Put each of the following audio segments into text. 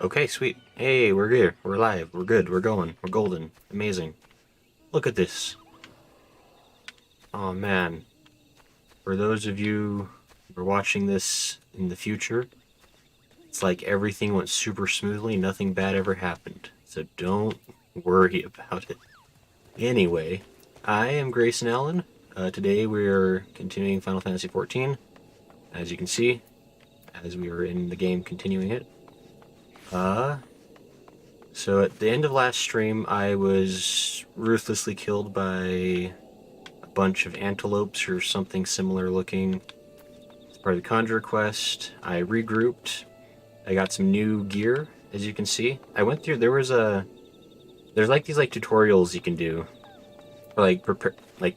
Okay, sweet. Hey, we're here. We're alive. We're good. We're going. We're golden. Amazing. Look at this. Oh man. For those of you who are watching this in the future, it's like everything went super smoothly, nothing bad ever happened. So don't worry about it. Anyway, I am Grayson Allen. Today we're continuing Final Fantasy XIV, as you can see, as we were in the game continuing it. So at the end of last stream, I was ruthlessly killed by a bunch of antelopes or something similar looking. As part of the Conjurer quest, I regrouped. I got some new gear, as you can see. I went through, there's like these like tutorials you can do for like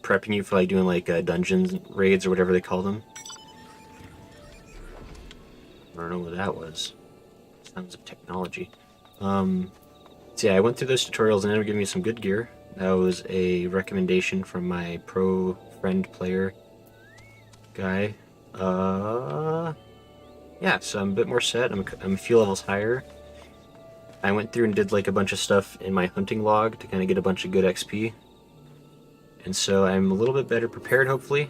prepping you for like doing like dungeon raids or whatever they call them. I don't know what that was. Sounds of technology. So yeah, I went through those tutorials and ended up giving me some good gear. That was a recommendation from my pro friend player guy. Yeah, so I'm a bit more set. I'm a few levels higher. I went through and did like a bunch of stuff in my hunting log to kind of get a bunch of good XP. And so I'm a little bit better prepared, hopefully.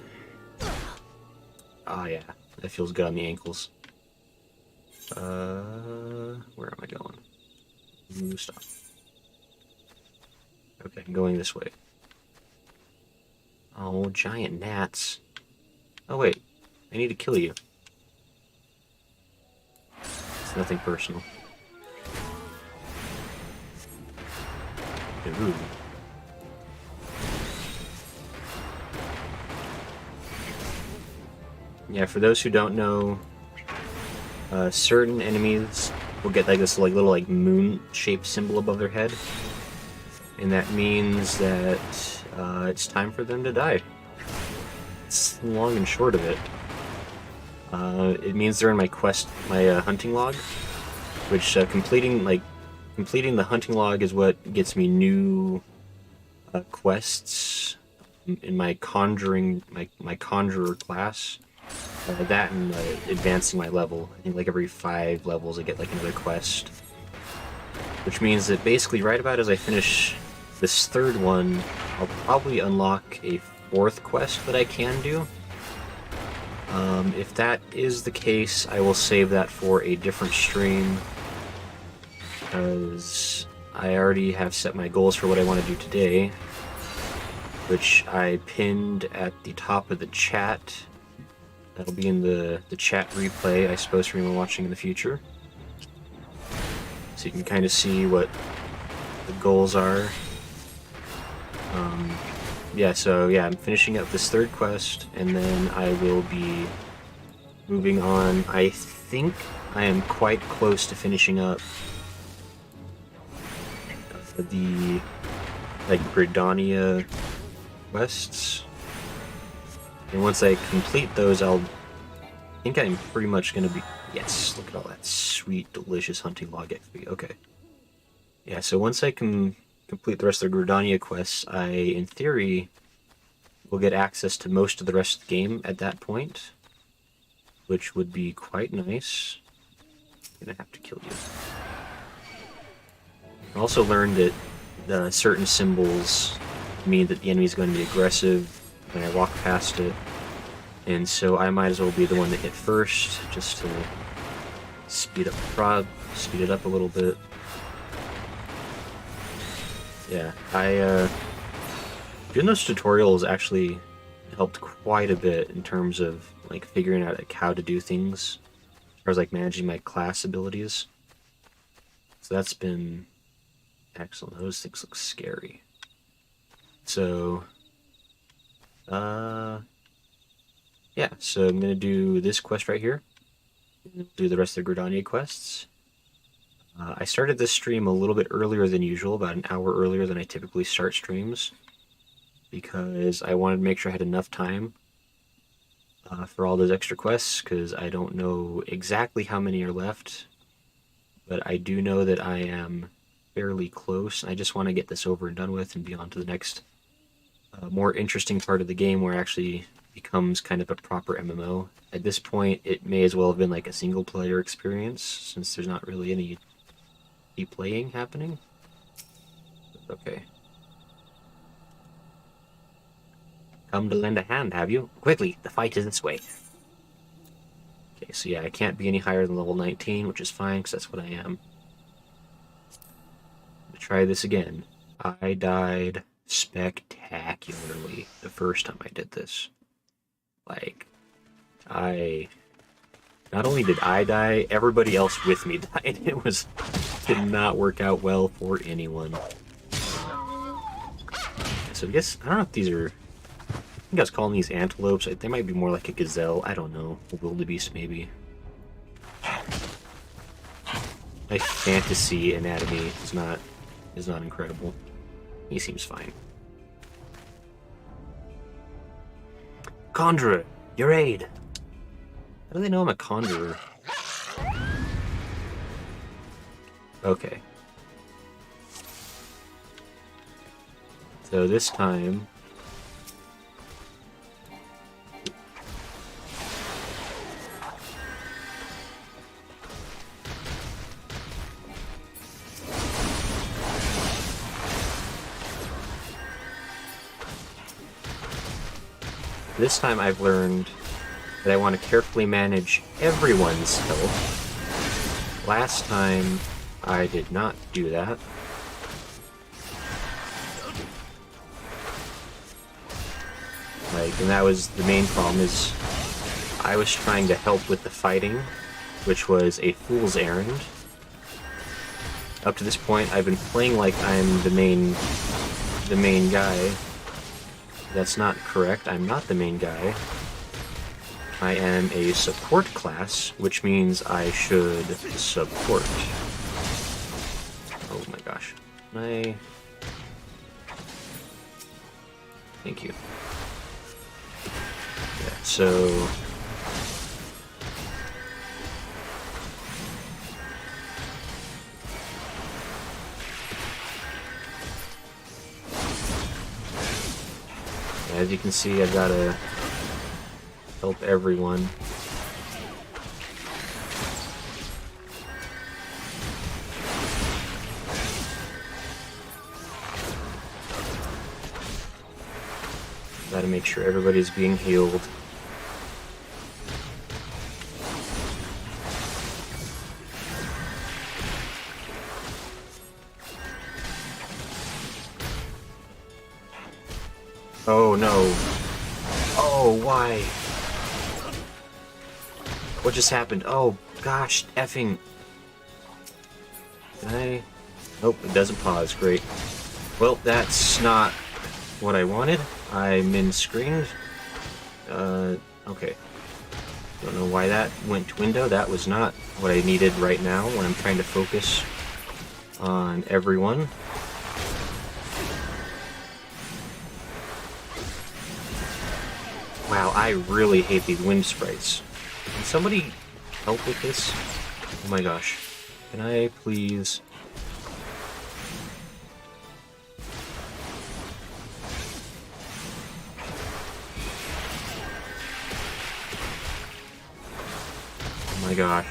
Ah, yeah, that feels good on the ankles. Where am I going? Ooh, stop. Okay, I'm going this way. Oh, giant gnats. Oh, wait. I need to kill you. It's nothing personal. Ooh. Yeah, for those who don't know, certain enemies will get like this little like moon-shaped symbol above their head, and that means that it's time for them to die. It's the long and short of it. It means they're in my quest, my hunting log, which completing the hunting log is what gets me new quests in my conjuring my conjurer class. That and advancing my level. I think like every 5 levels I get like another quest. Which means that basically right about as I finish this 3rd one, I'll probably unlock a 4th quest that I can do. If that is the case, I will save that for a different stream, because I already have set my goals for what I want to do today, which I pinned at the top of the chat. That'll be in the chat replay, I suppose, for anyone watching in the future. So you can kind of see what the goals are. Yeah, so yeah, I'm finishing up this 3rd quest, and then I will be moving on. I think I am quite close to finishing up the like Gridania quests. And once I complete those, I think I'm pretty much going to be... Yes, look at all that sweet, delicious hunting log XP. Okay. Yeah, so once I can complete the rest of the Gridania quests, I, in theory, will get access to most of the rest of the game at that point, which would be quite nice. I'm going to have to kill you. I also learned that certain symbols mean that the enemy is going to be aggressive when I walk past it, and so I might as well be the one to hit first, just to speed it up a little bit. Yeah, doing those tutorials actually helped quite a bit in terms of like figuring out like how to do things, as far as like managing my class abilities. So that's been excellent. Those things look scary. So yeah, so I'm gonna do this quest right here, do the rest of the Gridania quests. I started this stream a little bit earlier than usual, about an hour earlier than I typically start streams, because I wanted to make sure I had enough time for all those extra quests, because I don't know exactly how many are left, but I do know that I am fairly close. I just want to get this over and done with and be on to the next more interesting part of the game, where it actually becomes kind of a proper MMO. At this point, it may as well have been like a single player experience, since there's not really any keep playing happening. Okay. Come to lend a hand, have you? Quickly, the fight is this way. Okay, so yeah, I can't be any higher than level 19, which is fine, because that's what I am. Try this again. I died spectacularly the first time I did this. Like, not only did I die, everybody else with me died. Did not work out well for anyone. So I guess, I don't know if these are, I think I was calling these antelopes. They might be more like a gazelle. I don't know. A wildebeest, maybe. My fantasy anatomy is not incredible. He seems fine. Conjurer, your aid. How do they know I'm a conjurer? Okay. So this time... This time I've learned that I want to carefully manage everyone's health. Last time I did not do that. And that was the main problem, is I was trying to help with the fighting, which was a fool's errand. Up to this point, I've been playing like I'm the main guy. That's not correct. I'm not the main guy. I am a support class, which means I should support. Oh my gosh. Thank you. Yeah, so... As you can see, I've got to help everyone. Got to make sure everybody's being healed. Oh no. Oh, why? What just happened? Oh, gosh, effing. Can I? Nope, it doesn't pause. Great. Well, that's not what I wanted. I'm in screen. Okay. Don't know why that went to window. That was not what I needed right now when I'm trying to focus on everyone. Wow, I really hate these wind sprites. Can somebody help with this? Oh my gosh. Can I please... Oh my gosh.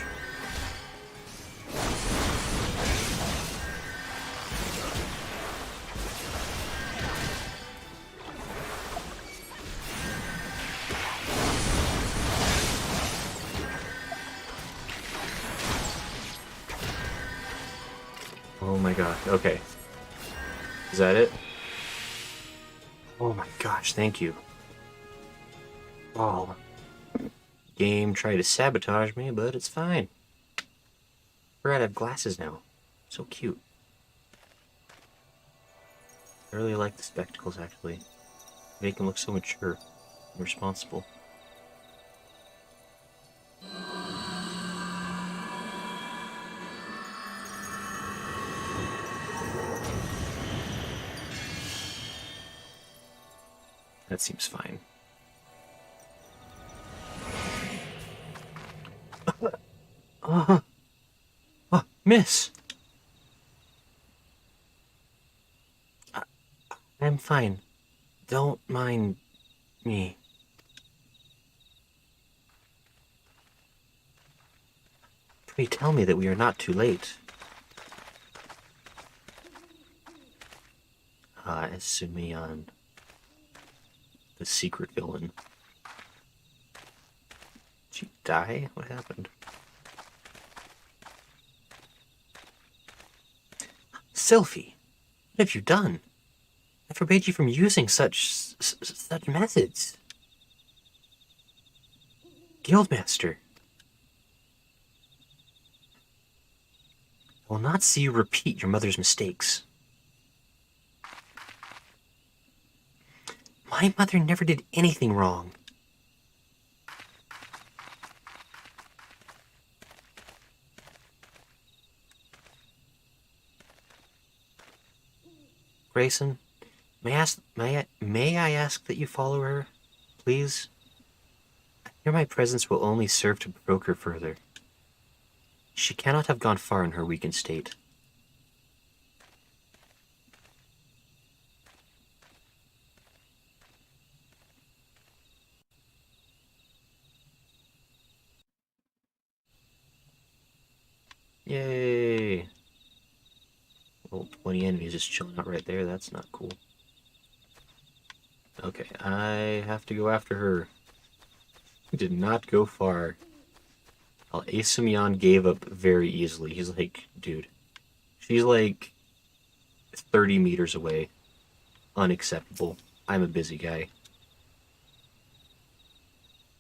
Oh my god, okay. Is that it? Oh my gosh, thank you. Oh. Game tried to sabotage me, but it's fine. Forgot I have glasses now. So cute. I really like the spectacles, actually. They make them look so mature and responsible. That seems fine. Miss! I'm fine. Don't mind me. Pray tell me that we are not too late. Esumian, the secret villain. Did she die? What happened? Sylphie, what have you done? I forbade you from using such methods. Guildmaster, I will not see you repeat your mother's mistakes. My mother never did anything wrong. Grayson, may I ask that you follow her, please? I fear my presence will only serve to provoke her further. She cannot have gone far in her weakened state. Yay! Well, 20 enemies just chilling out right there. That's not cool. Okay, I have to go after her. Did not go far. Esumian gave up very easily. He's like, dude, she's like 30 meters away. Unacceptable. I'm a busy guy.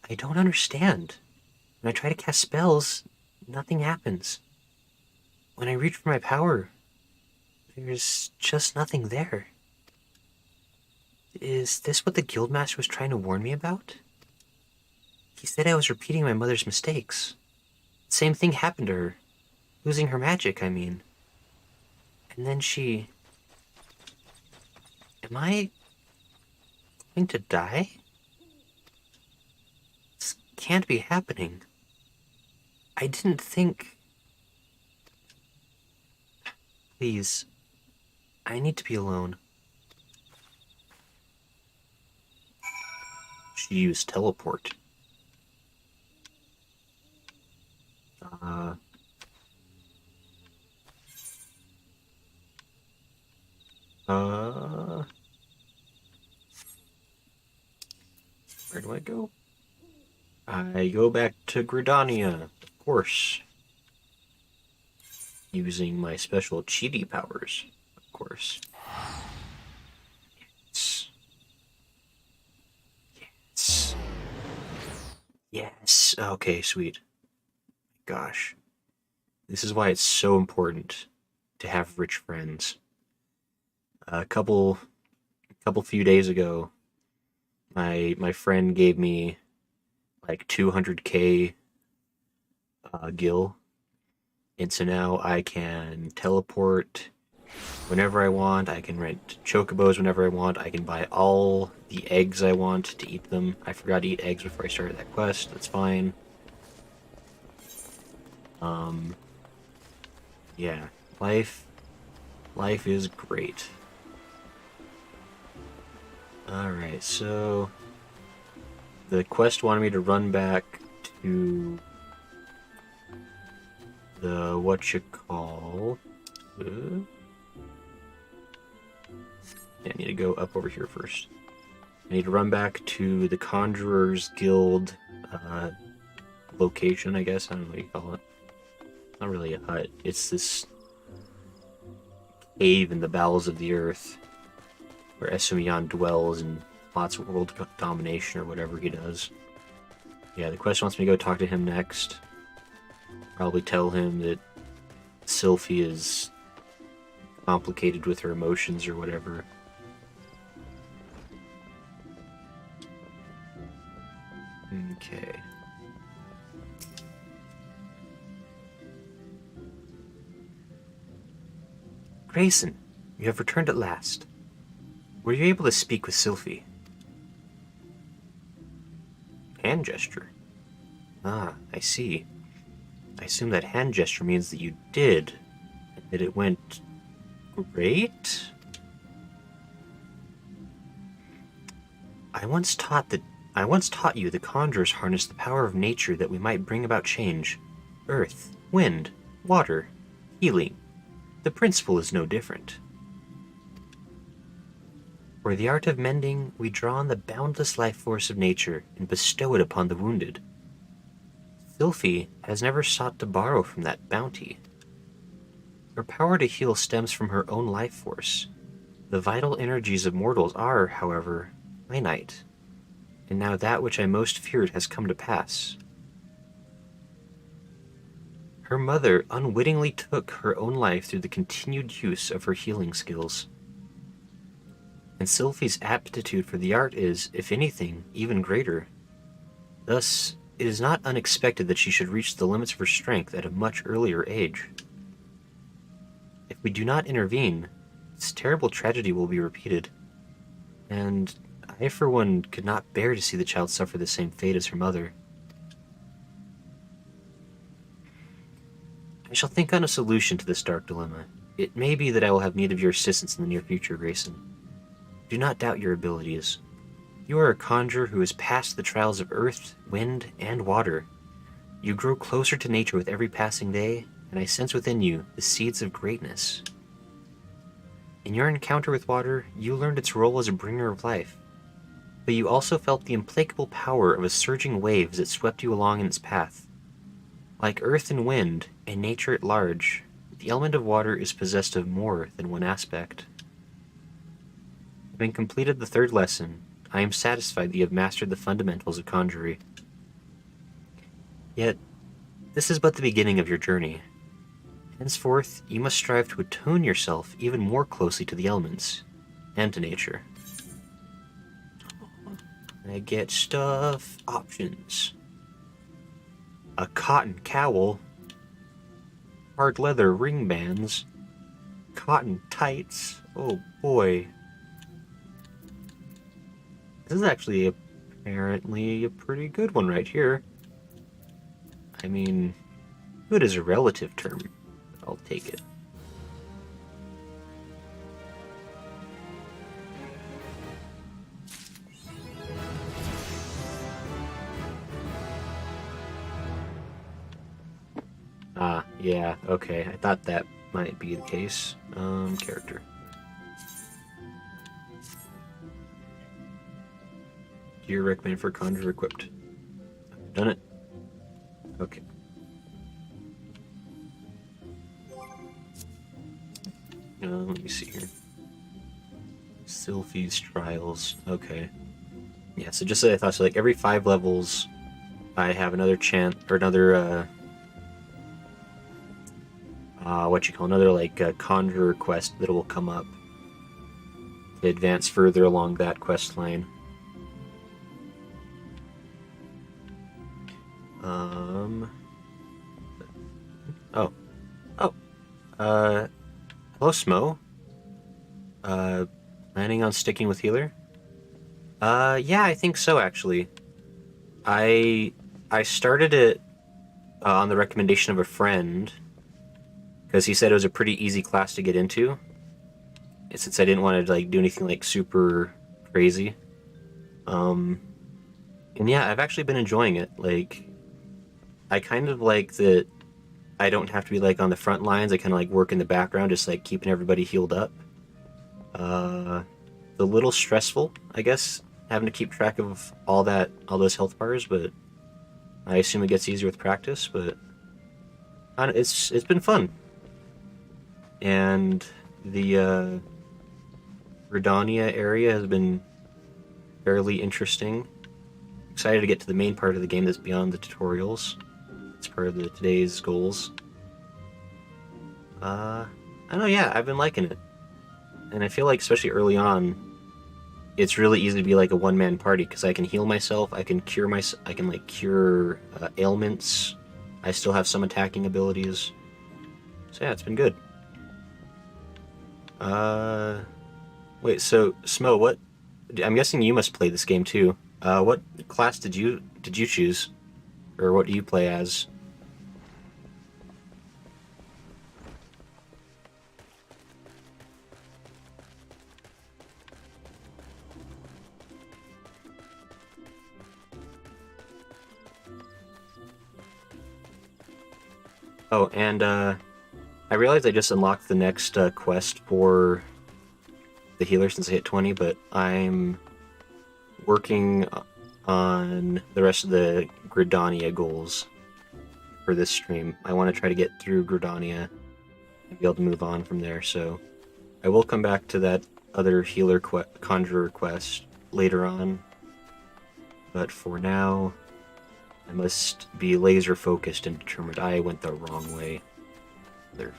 I don't understand. When I try to cast spells, nothing happens. When I reach for my power, there's just nothing there. Is this what the Guildmaster was trying to warn me about? He said I was repeating my mother's mistakes. The same thing happened to her. Losing her magic, I mean. And then she... Am I going to die? This can't be happening. I didn't think... Please, I need to be alone. She used teleport. Where do I go? I go back to Gridania, of course. Using my special cheaty powers, of course. Yes. Yes. Yes. Okay, sweet. Gosh. This is why it's so important to have rich friends. A couple few days ago, my friend gave me like 200k gil, and so now I can teleport whenever I want. I can rent chocobos whenever I want. I can buy all the eggs I want to eat them. I forgot to eat eggs before I started that quest. That's fine. Yeah, life is great. Alright, so the quest wanted me to run back to the whatchamacall. I need to go up over here first. I need to run back to the Conjurer's Guild location, I guess. I don't know what you call it. Not really a hut. It's this cave in the bowels of the earth where Esumian dwells and plots world domination or whatever he does. Yeah, the quest wants me to go talk to him next. Probably tell him that Sylphie is complicated with her emotions or whatever. Okay. Grayson, you have returned at last. Were you able to speak with Sylphie? Hand gesture. Ah, I see. I assume that hand gesture means that you did, and that it went great? I once taught you the conjurers harness the power of nature that we might bring about change. Earth, wind, water, healing. The principle is no different. For the art of mending, we draw on the boundless life force of nature and bestow it upon the wounded. Sylphie has never sought to borrow from that bounty. Her power to heal stems from her own life force. The vital energies of mortals are, however, finite, and now that which I most feared has come to pass. Her mother unwittingly took her own life through the continued use of her healing skills. And Sylphie's aptitude for the art is, if anything, even greater. Thus, it is not unexpected that she should reach the limits of her strength at a much earlier age. If we do not intervene, this terrible tragedy will be repeated, and I, for one, could not bear to see the child suffer the same fate as her mother. I shall think on a solution to this dark dilemma. It may be that I will have need of your assistance in the near future, Grayson. Do not doubt your abilities. You are a conjurer who has passed the trials of earth, wind, and water. You grow closer to nature with every passing day, and I sense within you the seeds of greatness. In your encounter with water, you learned its role as a bringer of life, but you also felt the implacable power of a surging wave as it swept you along in its path. Like earth and wind, and nature at large, the element of water is possessed of more than one aspect. Having completed the third lesson, I am satisfied that you have mastered the fundamentals of conjuring. Yet, this is but the beginning of your journey. Henceforth, you must strive to attune yourself even more closely to the elements, and to nature. I get stuff options. A cotton cowl, hard leather ring bands, cotton tights, oh boy. This is actually apparently a pretty good one right here. I mean, good is a relative term, but I'll take it. Ah, yeah, okay, I thought that might be the case. Character. Do you recommend for Conjurer equipped? Done it. Okay. Let me see here. Sylphie's Trials. Okay. Yeah, so just as I thought, so like every 5 levels, I have another chance, or another, another like Conjurer quest that will come up to advance further along that quest line. Hello, Smo. Planning on sticking with healer? Yeah, I think so, actually. I started it on the recommendation of a friend, because he said it was a pretty easy class to get into, since I didn't want to like do anything like super crazy. And yeah, I've actually been enjoying it. Like, I kind of like that I don't have to be like on the front lines. I kind of like work in the background, just like keeping everybody healed up. A little stressful, I guess, having to keep track of all those health bars, but I assume it gets easier with practice. But it's been fun, and the Gridania area has been fairly interesting. Excited to get to the main part of the game that's beyond the tutorials. It's part of today's goals. I don't know, yeah, I've been liking it. And I feel like, especially early on, it's really easy to be like a one-man party, because I can heal myself, I can cure ailments, I still have some attacking abilities. So yeah, it's been good. Wait, so, Smo, what... I'm guessing you must play this game too. What class did you choose? Or what do you play as? Oh, and I realized I just unlocked the next quest for the healer since I hit 20, but I'm working on the rest of the Gridania goals for this stream. I want to try to get through Gridania and be able to move on from there, so I will come back to that other healer Conjurer quest later on, but for now, I must be laser focused and determined. I went the wrong way. There.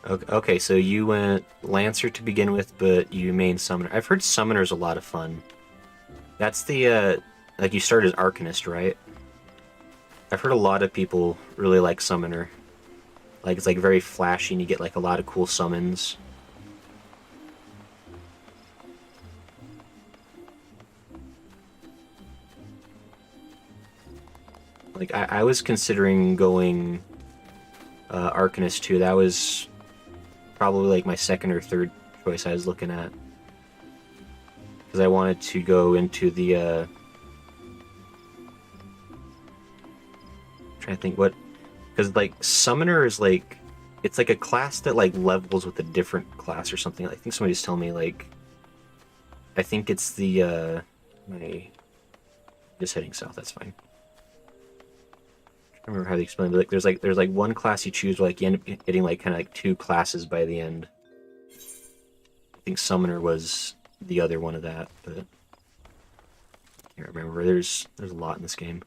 Okay, so you went Lancer to begin with, but you main Summoner. I've heard Summoner's a lot of fun. That's the, like, you start as Arcanist, right? I've heard a lot of people really like Summoner. Like, it's, like, very flashy, and you get, like, a lot of cool summons. Like, I was considering going Arcanist, too. That was probably, like, my second or third choice I was looking at. Because I wanted to go into the, trying to think what... Because, like, Summoner is, like... It's, like, a class that, like, levels with a different class or something. I think somebody's telling me, like... I think it's the, Just heading south, that's fine. I don't remember how they explain it, but, like, there's like one class you choose where, like, you end up getting, like, kind of, like, 2 classes by the end. I think Summoner was the other one of that, but... I can't remember. There's a lot in this game.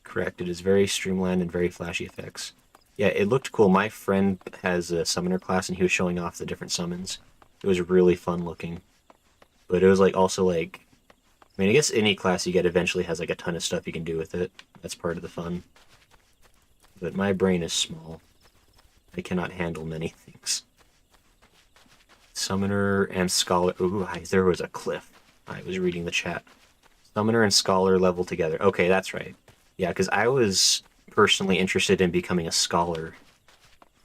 Correct, it is very streamlined and very flashy effects. Yeah, it looked cool. My friend has a Summoner class, and he was showing off the different summons. It was really fun looking. But it was, like, also, like... I mean, I guess any class you get eventually has, like, a ton of stuff you can do with it. That's part of the fun. But my brain is small. I cannot handle many things. Summoner and Scholar... Ooh, there was a cliff. I was reading the chat. Summoner and Scholar level together. Okay, that's right. Yeah, because I was personally interested in becoming a Scholar.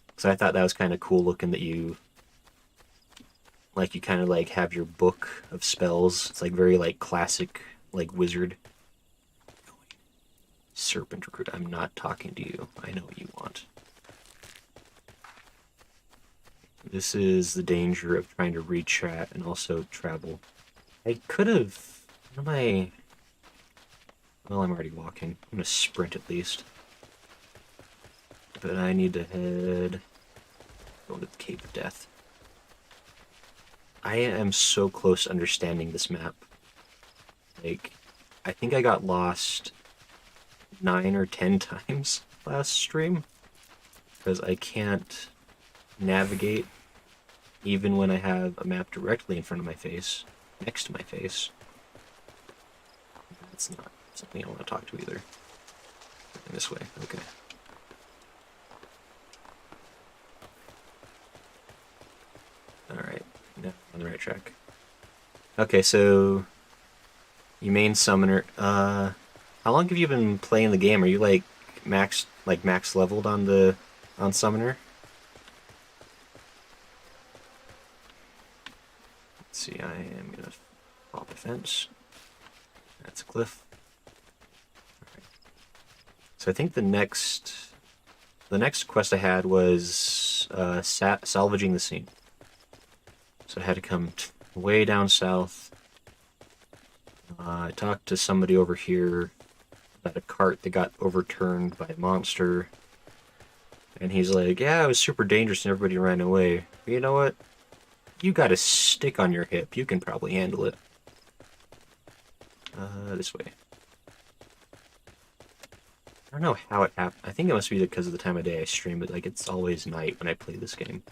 Because I thought that was kind of cool looking that you... Like, you kind of, like, have your book of spells. It's, like, very, like, classic, like, wizard. Serpent Recruit, I'm not talking to you. I know what you want. This is the danger of trying to read chat and also travel. I could have... What am I... Well, I'm already walking. I'm gonna sprint at least. But I need to head... Go to the Cape of Death. I am so close to understanding this map. Like, I think I got lost 9 or 10 times last stream. Because I can't navigate even when I have a map directly in front of my face, next to my face. That's not something I want to talk to either. This way, okay. Alright. No, on the right track. Okay, so you main Summoner. How long have you been playing the game? Are you like max leveled on Summoner? Let's see. I am gonna pop a fence. That's a cliff. Alright. So I think the next quest I had was salvaging the scene. So I had to come way down south. I talked to somebody over here about a cart that got overturned by a monster. And he's like, yeah, it was super dangerous and everybody ran away. But you know what? You got a stick on your hip. You can probably handle it. This way. I don't know how it happened. I think it must be because of the time of day I stream, but like it's always night when I play this game.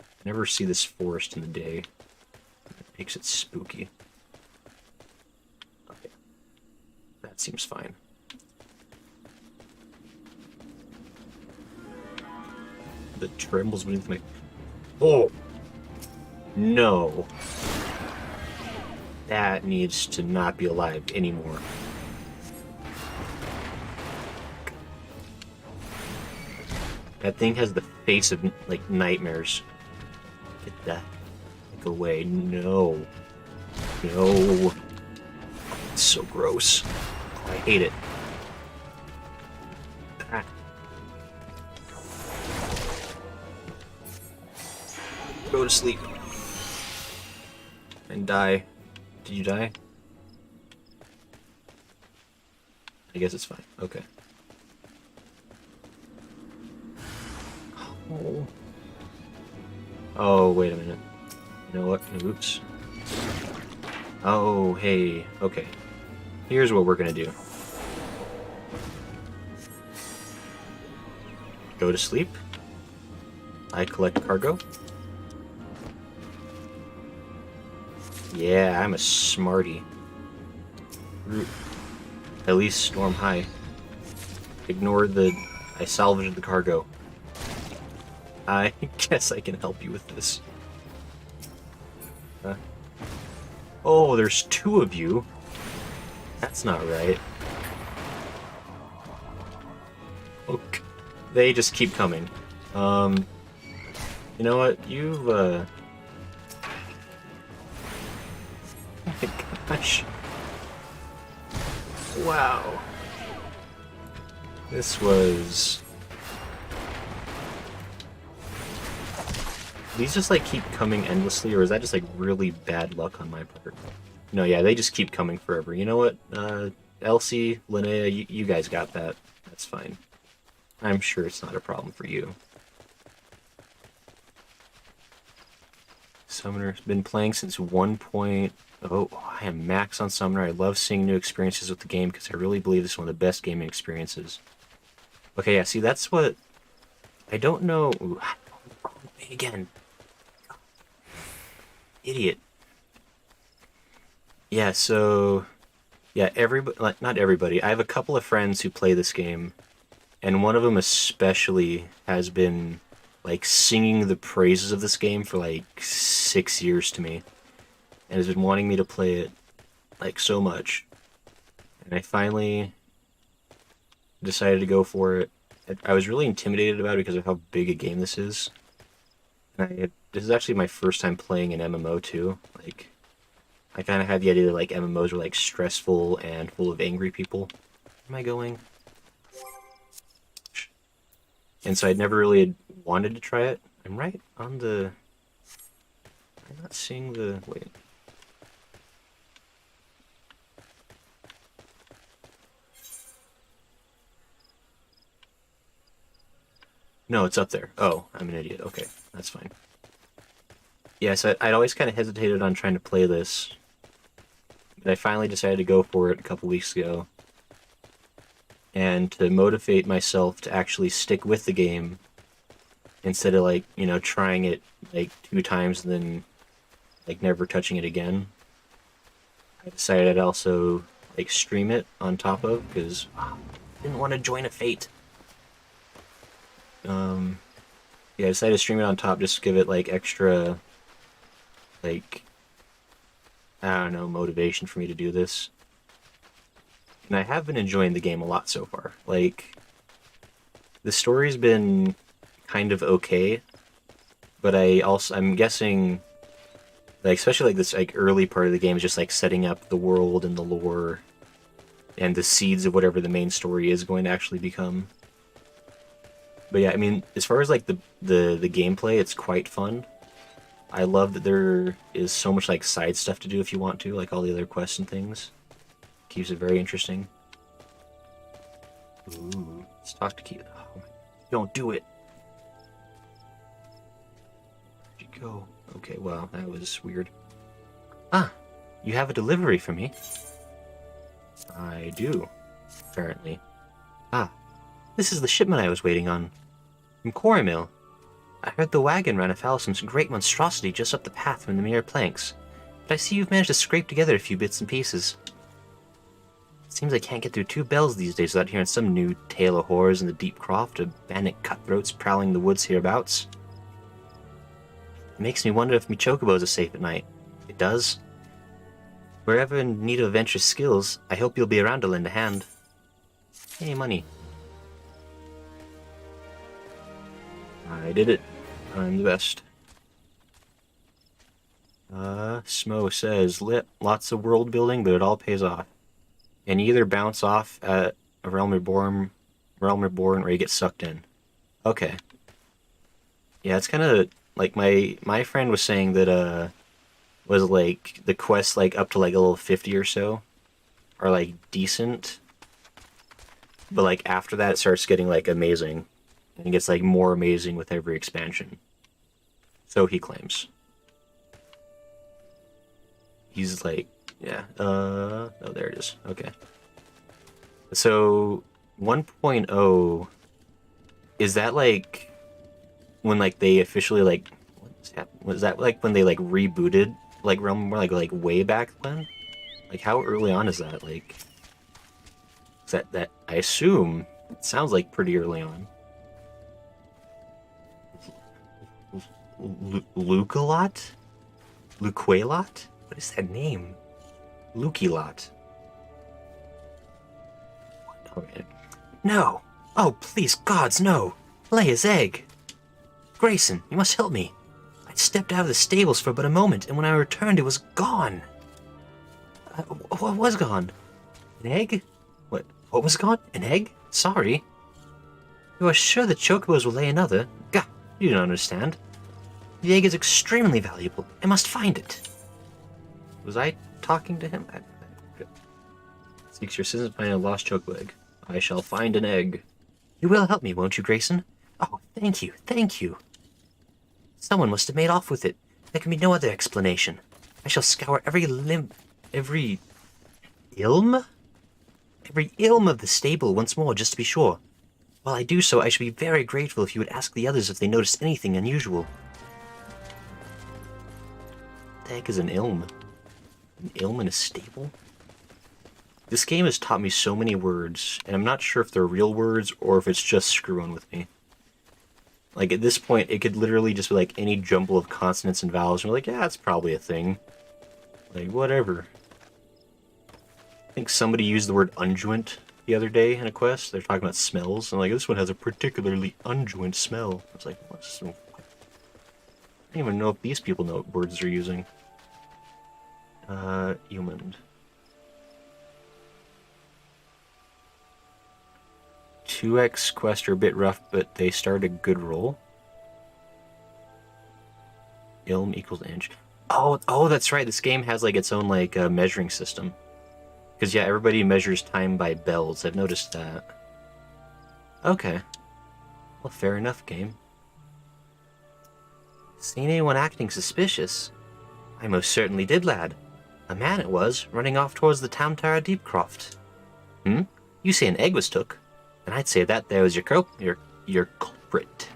I never see this forest in the day. It makes it spooky. Okay. That seems fine. The trembles beneath my... Oh! No. That needs to not be alive anymore. That thing has the face of, like, nightmares. Get that. Go away. No. No. It's so gross. I hate it. Ah. go to sleep. And die. Did you die? I guess it's fine. Okay. Oh. Oh, wait a minute. You know what? Oops. Oh, hey. Okay. Here's what we're gonna do. Go to sleep. I collect cargo. Yeah, I'm a smarty. At least storm high. Ignore the... I salvaged the cargo. I guess I can help you with this. Oh, there's two of you. That's not right. Okay. They just keep coming. You know what? You've, oh my gosh. Wow. This was... These just, like, keep coming endlessly, or is that just, like, really bad luck on my part? No, yeah, they just keep coming forever. You know what? Elsie, Linnea, you guys got that. That's fine. I'm sure it's not a problem for you. Summoner's been playing since 1.0. I am max on Summoner. I love seeing new experiences with the game because I really believe this is one of the best gaming experiences. Okay, yeah, see, that's what... I don't know... Ooh, wrong way again. Idiot. Yeah, so... Yeah, everybody... Not everybody. I have a couple of friends who play this game, and one of them especially has been, like, singing the praises of this game for, like, 6 years to me. And has been wanting me to play it, like, so much. And I finally decided to go for it. I was really intimidated about it because of how big a game this is. And this is actually my first time playing an MMO, too. Like, I kind of had the idea that, like, MMOs were, like, stressful and full of angry people. Where am I going? And so I'd never really had wanted to try it. I'm right on the... I'm not seeing the... Wait. No, it's up there. Oh, I'm an idiot. Okay, that's fine. Yeah, so I'd always kind of hesitated on trying to play this. But I finally decided to go for it a couple weeks ago. And to motivate myself to actually stick with the game, instead of, like, you know, trying it, like, 2 times and then, like, never touching it again, I decided I'd also, like, stream it on top of, because I didn't want to join a fate. Yeah, I decided to stream it on top just to give it, like, extra, like, I don't know, motivation for me to do this. And I have been enjoying the game a lot so far. Like, the story's been kind of okay, but I'm guessing, like, especially, like, this, like, early part of the game is just, like, setting up the world and the lore and the seeds of whatever the main story is going to actually become. But yeah, I mean, as far as, like, the gameplay, it's quite fun. I love that there is so much, like, side stuff to do if you want to, like all the other quests and things. Keeps it very interesting. Ooh, let's talk to Keith. Oh, don't do it. Where'd you go? Okay, well, that was weird. Ah, you have a delivery for me. I do, apparently. Ah, this is the shipment I was waiting on. From Quarrymill. I heard the wagon ran afoul of some great monstrosity just up the path from the mere planks. But I see you've managed to scrape together a few bits and pieces. Seems I can't get through 2 bells these days without hearing some new tale of horrors in the deep croft of bandit cutthroats prowling the woods hereabouts. It makes me wonder if me chocobos are safe at night. It does. Wherever in need of adventurous skills, I hope you'll be around to lend a hand. Hey, money. I did it. I'm the best. Smo says, lots of world building, but it all pays off. And you either bounce off at a Realm Reborn, or you get sucked in. Okay. Yeah, it's kind of Like my friend was saying that was like the quests like up to like a level 50 or so are like decent, but like after that it starts getting like amazing, and it gets like more amazing with every expansion. So he claims. He's like, yeah. Oh, there it is. Okay. So 1.0, is that like when like they officially like was that like when they like rebooted like Realm more like way back when? Like how early on is that? Like is that I assume it sounds like pretty early on. Lukalot? Luquelot? What is that name? Lukilot. Okay. No! Oh, please, gods, no! Lay his egg! Grayson, you must help me. I stepped out of the stables for but a moment, and when I returned, it was gone. What was gone? An egg? What was gone? An egg? Sorry. You are sure the chocobos will lay another? Gah, you don't understand. The egg is extremely valuable. I must find it. Was I talking to him? Seeks your assistance to find a lost chocobo egg. I shall find an egg. You will help me, won't you, Grayson? Oh, thank you, thank you. Someone must have made off with it. There can be no other explanation. I shall scour every ilm of the stable once more, just to be sure. While I do so, I should be very grateful if you would ask the others if they noticed anything unusual. What the heck is an ilm? An ilm in a stable? This game has taught me so many words, and I'm not sure if they're real words or if it's just screwing with me. Like, at this point, it could literally just be like any jumble of consonants and vowels, and we're like, yeah, that's probably a thing. Like, whatever. I think somebody used the word unguent the other day in a quest. They're talking about smells, and like, this one has a particularly unguent smell. I was like, what's... I don't even know if these people know what words they're using. Human. 2x quests are a bit rough, but they start a good roll. Ilm equals inch. Oh, that's right. This game has like its own like measuring system. Because yeah, everybody measures time by bells. I've noticed that. Okay. Well, fair enough, game. Seen anyone acting suspicious? I most certainly did, lad. A man it was, running off towards the town tower Deepcroft. You say an egg was took? And I'd say that there was your culprit.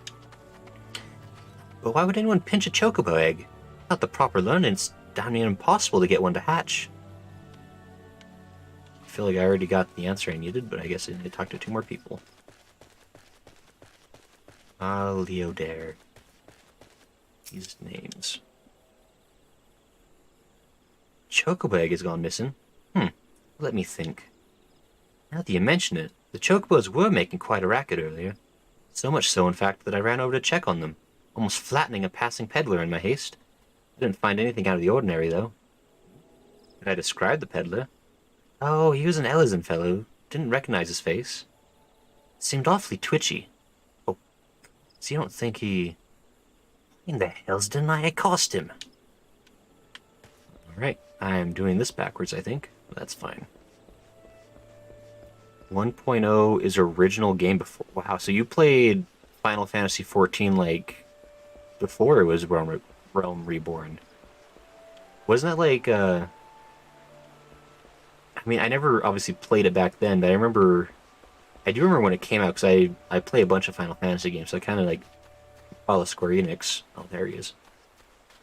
But why would anyone pinch a chocobo egg? Without the proper learning, it's damn near impossible to get one to hatch. I feel like I already got the answer I needed, but I guess I need to talk to 2 more people. Leodare. These names. Chocobo egg has gone missing. Let me think. Now that you mention it, the chocobos were making quite a racket earlier. So much so, in fact, that I ran over to check on them, almost flattening a passing peddler in my haste. I didn't find anything out of the ordinary, though. Could I describe the peddler? Oh, he was an Elysian fellow. Didn't recognize his face. Seemed awfully twitchy. Oh, so you don't think he... Why in the hell's didn't I accost him? Alright, I'm doing this backwards, I think. That's fine. 1.0 is original game before... Wow, so you played Final Fantasy XIV, like, before it was Realm Reborn. Wasn't that like, I mean, I never obviously played it back then, but I do remember when it came out, because I play a bunch of Final Fantasy games, so I kind of, like, follow Square Enix. Oh, there he is.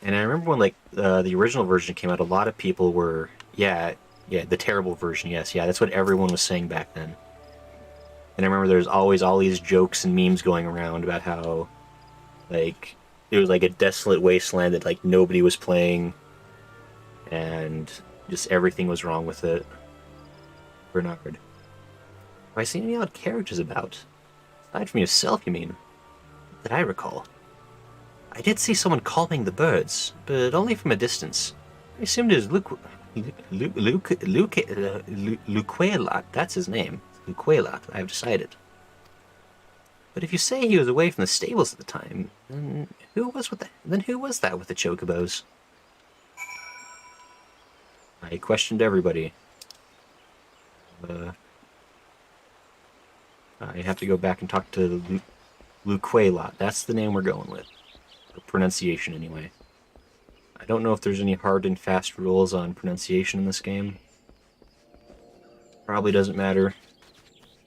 And I remember when, like, the original version came out, a lot of people were, yeah, the terrible version, yes, yeah, that's what everyone was saying back then. And I remember there's always all these jokes and memes going around about how, like, it was like a desolate wasteland that, like, nobody was playing, and just everything was wrong with it. Bernard. Have I seen any odd characters about? Aside from yourself, you mean? Not that I recall. I did see someone calming the birds, but only from a distance. I assumed it was Luquelot, that's his name. Luquelot, I've decided. But if you say he was away from the stables at the time, then Who was with the... Then who was that with the chocobos? I questioned everybody. I have to go back and talk to Luquelot. That's the name we're going with. For pronunciation, anyway. I don't know if there's any hard and fast rules on pronunciation in this game. Probably doesn't matter.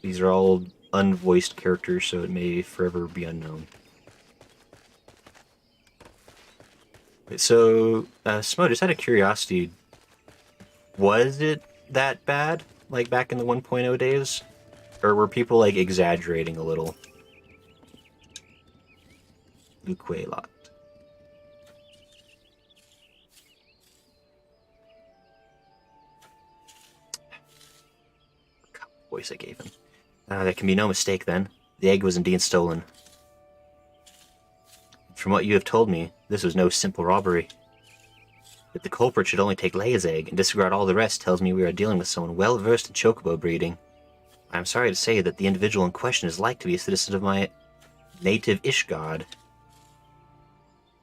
These are all unvoiced characters, so it may forever be unknown. So, Smo, just out of curiosity, was it that bad, like back in the 1.0 days? Or were people, like, exaggerating a little? Luquelot. Voice I gave him. There can be no mistake, then. The egg was indeed stolen. From what you have told me, this was no simple robbery. That the culprit should only take Leia's egg and disregard all the rest tells me we are dealing with someone well-versed in chocobo breeding. I am sorry to say that the individual in question is like to be a citizen of my native Ishgard.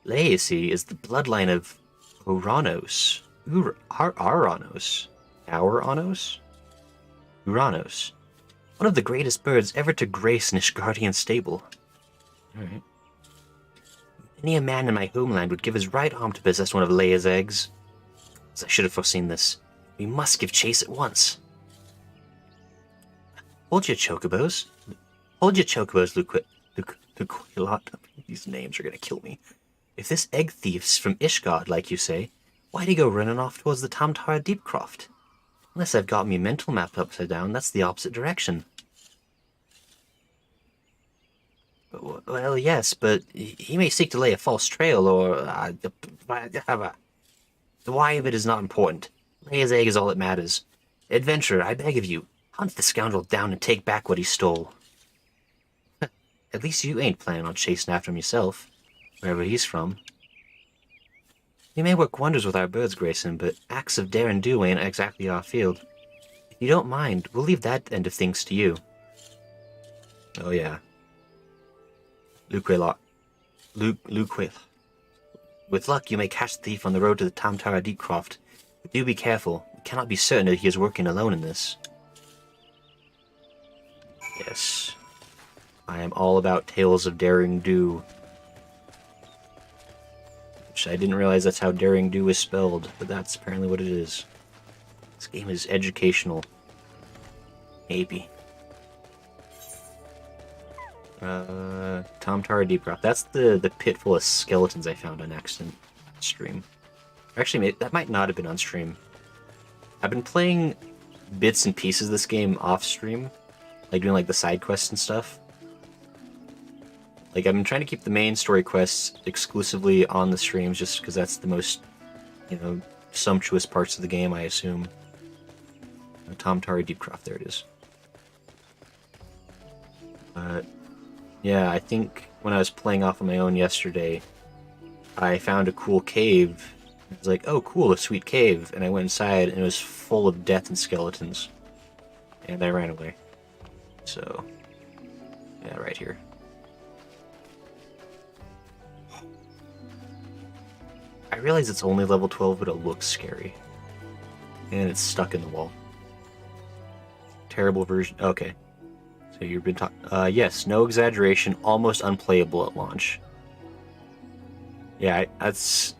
Leia, you see, is the bloodline of Uranos. Aranos? Auranos? Uranos. One of the greatest birds ever to grace an Ishgardian stable. Alright. Many a man in my homeland would give his right arm to possess one of Leia's eggs. As I should have foreseen this. We must give chase at once. Hold your chocobos. Hold your chocobos, Luquelot. These names are gonna kill me. If this egg thief's from Ishgard, like you say, why'd he go running off towards the Tamtara Deepcroft? Unless I've got me mental map upside down, that's the opposite direction. Well, yes, but he may seek to lay a false trail, or... the why of it is not important. Leia's egg is all that matters. Adventurer, I beg of you, hunt the scoundrel down and take back what he stole. At least you ain't planning on chasing after him yourself, wherever he's from. We may work wonders with our birds, Grayson, but acts of dare and do ain't exactly our field. If you don't mind, we'll leave that end of things to you. Oh yeah. Luquelot. Luquel. With luck, you may catch the thief on the road to the Tamtara Deepcroft. But do be careful. We cannot be certain that he is working alone in this. Yes. I am all about tales of daring do. Which I didn't realize that's how daring do is spelled, but that's apparently what it is. This game is educational. Maybe. Tamtara Deepcroft. That's the pit full of skeletons I found on accident on stream. Actually, that might not have been on stream. I've been playing bits and pieces of this game off stream, like doing like the side quests and stuff. Like, I've been trying to keep the main story quests exclusively on the streams, just because that's the most, you know, sumptuous parts of the game, I assume. Tamtara Deepcroft, there it is. Yeah, I think when I was playing off on my own yesterday, I found a cool cave. I was like, oh cool, a sweet cave. And I went inside and it was full of death and skeletons. And I ran away. So, yeah, right here. I realize it's only level 12, but it looks scary. And it's stuck in the wall. Terrible version. Okay. So you've been talking... yes, no exaggeration, almost unplayable at launch. Yeah, that's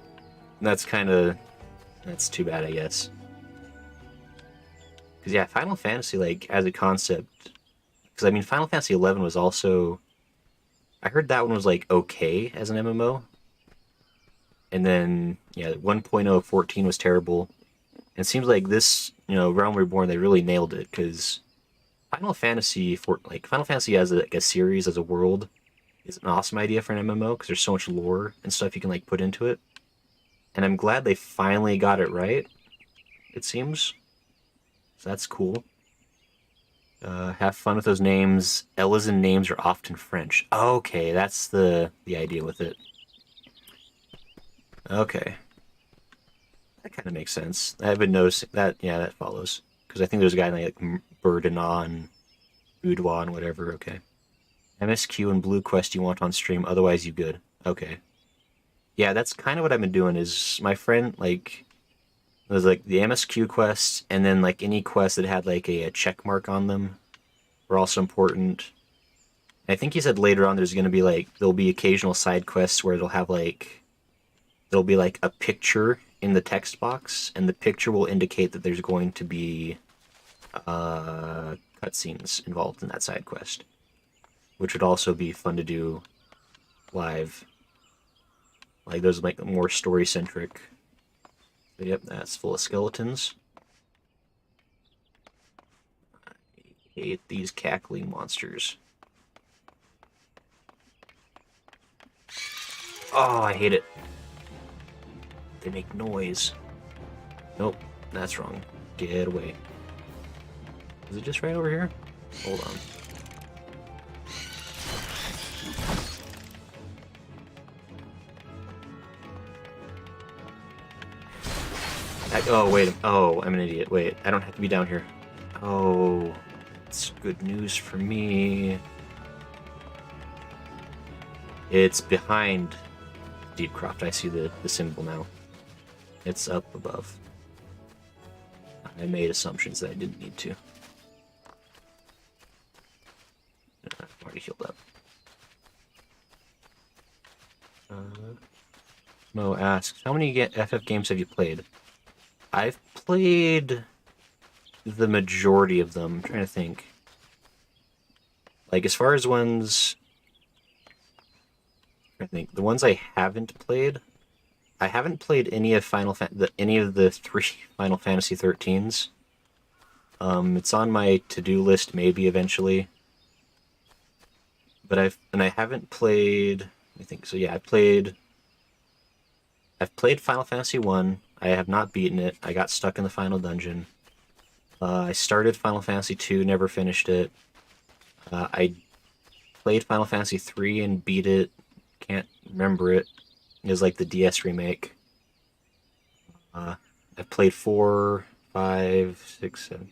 kind of... That's too bad, I guess. Because, yeah, Final Fantasy, like, as a concept... Because, I mean, Final Fantasy XI was also... I heard that one was, like, okay as an MMO. And then, yeah, 1.0 14 was terrible. And it seems like this, you know, Realm Reborn, they really nailed it, because... Final Fantasy as a series, as a world, is an awesome idea for an MMO because there's so much lore and stuff you can like put into it. And I'm glad they finally got it right, it seems. So that's cool. Have fun with those names. Elysian names are often French. Okay, that's the idea with it. Okay. That kind of makes sense. I've been noticing that, yeah, that follows. Because I think there's a guy like Burdenon and Boudoir and whatever, okay. MSQ and Blue Quest you want on stream, otherwise you good. Okay. Yeah, that's kind of what I've been doing. Is my friend like there's like the MSQ quests, and then like any quest that had like a check mark on them were also important. I think he said later on there's going to be like there'll be occasional side quests where it'll have like there'll be like a picture in the text box, and the picture will indicate that there's going to be cutscenes involved in that side quest, which would also be fun to do live. Like those like more story centric. Yep, that's full of skeletons. I hate these cackling monsters. Oh, I hate it. They make noise. Nope, that's wrong. Get away. Is it just right over here? Hold on. Oh, wait. Oh, I'm an idiot. Wait, I don't have to be down here. Oh, it's good news for me. It's behind Deepcroft. I see the symbol now. It's up above. I made assumptions that I didn't need to. I'm already healed up. Mo asks, how many FF games have you played? I've played the majority of them. I'm trying to think. Like, as far as ones... I think the ones I haven't played... I haven't played any of any of the 3 Final Fantasy 13s. It's on my to-do list maybe eventually. But I haven't played... Let me think. So yeah, I've played Final Fantasy 1. I have not beaten it. I got stuck in the final dungeon. I started Final Fantasy 2, never finished it. I played Final Fantasy 3 and beat it. Can't remember it. It was like the DS remake. I've played 4, 5, 6, 7.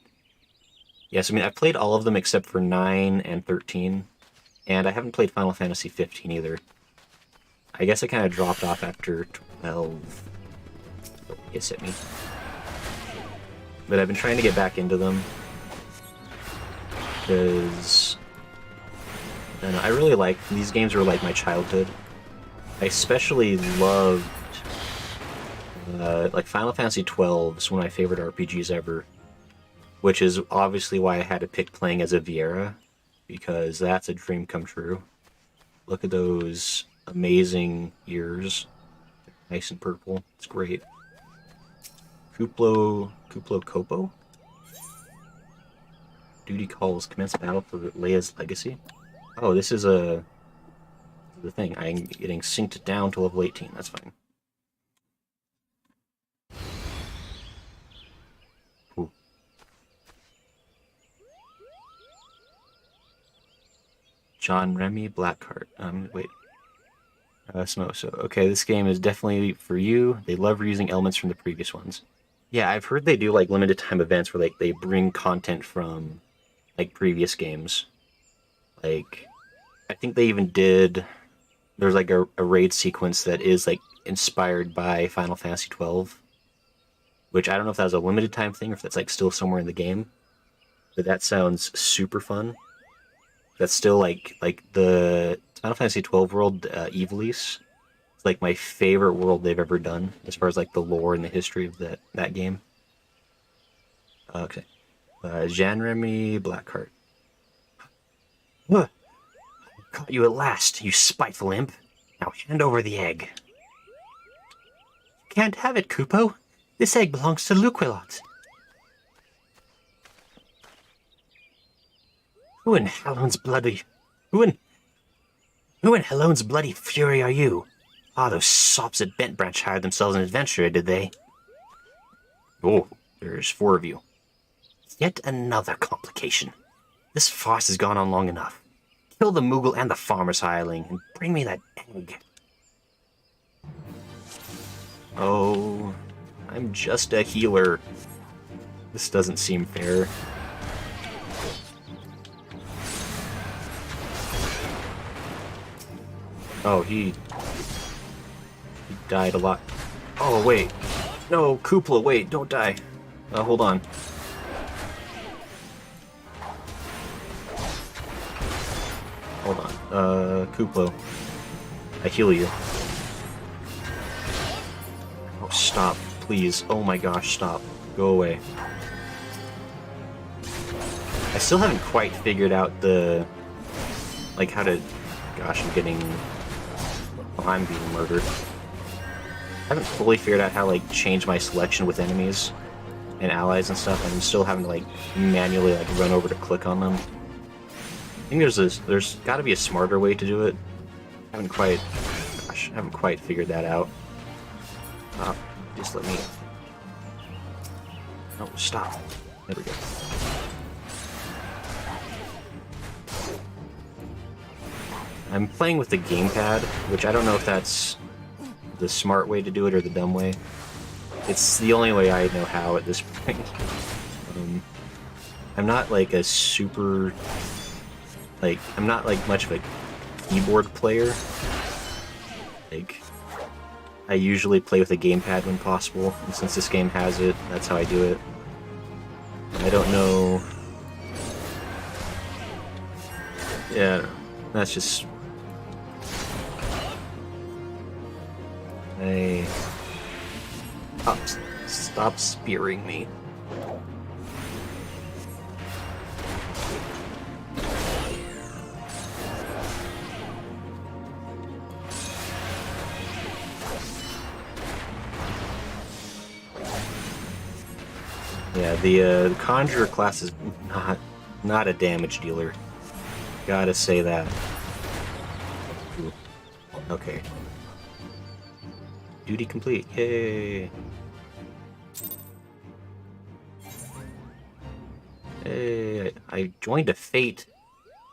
Yes, I mean, I've played all of them except for 9 and 13. And I haven't played Final Fantasy 15 either. I guess I kind of dropped off after 12. Hiss at me. But I've been trying to get back into them. Because... I really like... These games were like my childhood. I especially loved... like Final Fantasy XII is one of my favorite RPGs ever. Which is obviously why I had to pick playing as a Viera. Because that's a dream come true. Look at those amazing ears. Nice and purple. It's great. Kuplo Kopo? Duty calls. Commence battle for Leia's legacy. Oh, this is the thing. I'm getting synced down to level 18. That's fine. Ooh. John Remy Blackheart. Wait. So, okay, this game is definitely for you. They love reusing elements from the previous ones. Yeah, I've heard they do like limited time events where like they bring content from like previous games. Like, I think they even did. There's like a raid sequence that is like inspired by Final Fantasy XII, which I don't know if that was a limited time thing or if that's like still somewhere in the game. But that sounds super fun. That's still like the Final Fantasy XII world, Ivalice. It's like my favorite world they've ever done as far as like the lore and the history of that game. Okay, Jean-Remy Blackheart. Huh. Caught you at last, you spiteful imp. Now hand over the egg. Can't have it, Kupo. This egg belongs to Luquilot. Who in Hellhound's bloody fury are you? Ah, those sops at Bent Branch hired themselves an adventurer, did they? Oh, there's 4 of you. Yet another complication. This farce has gone on long enough. Kill the Moogle and the farmer's hireling, and bring me that egg. Oh, I'm just a healer. This doesn't seem fair. Oh, he died a lot. Oh, wait. No, Koopla, wait, don't die. Hold on. Hold on. Koopla. I heal you. Oh, stop, please. Oh my gosh, stop. Go away. I still haven't quite figured out the... like, how to... Gosh, I'm getting... Oh, I'm being murdered. I haven't fully figured out how to, like, change my selection with enemies and allies and stuff. I'm still having to, like, manually, like, run over to click on them. I think there's got to be a smarter way to do it. I haven't quite figured that out. Just let me... Oh, stop. There we go. I'm playing with the gamepad, which I don't know if that's the smart way to do it or the dumb way. It's the only way I know how at this point. I'm not like a super... like, I'm not like much of a keyboard player. Like, I usually play with a gamepad when possible, and since this game has it, that's how I do it. I don't know... Yeah, that's just... Hey... Stop spearing me. Yeah, the Conjurer class is not a damage dealer. Gotta say that. Ooh. Okay. Duty complete. Yay! Hey, I joined a fate.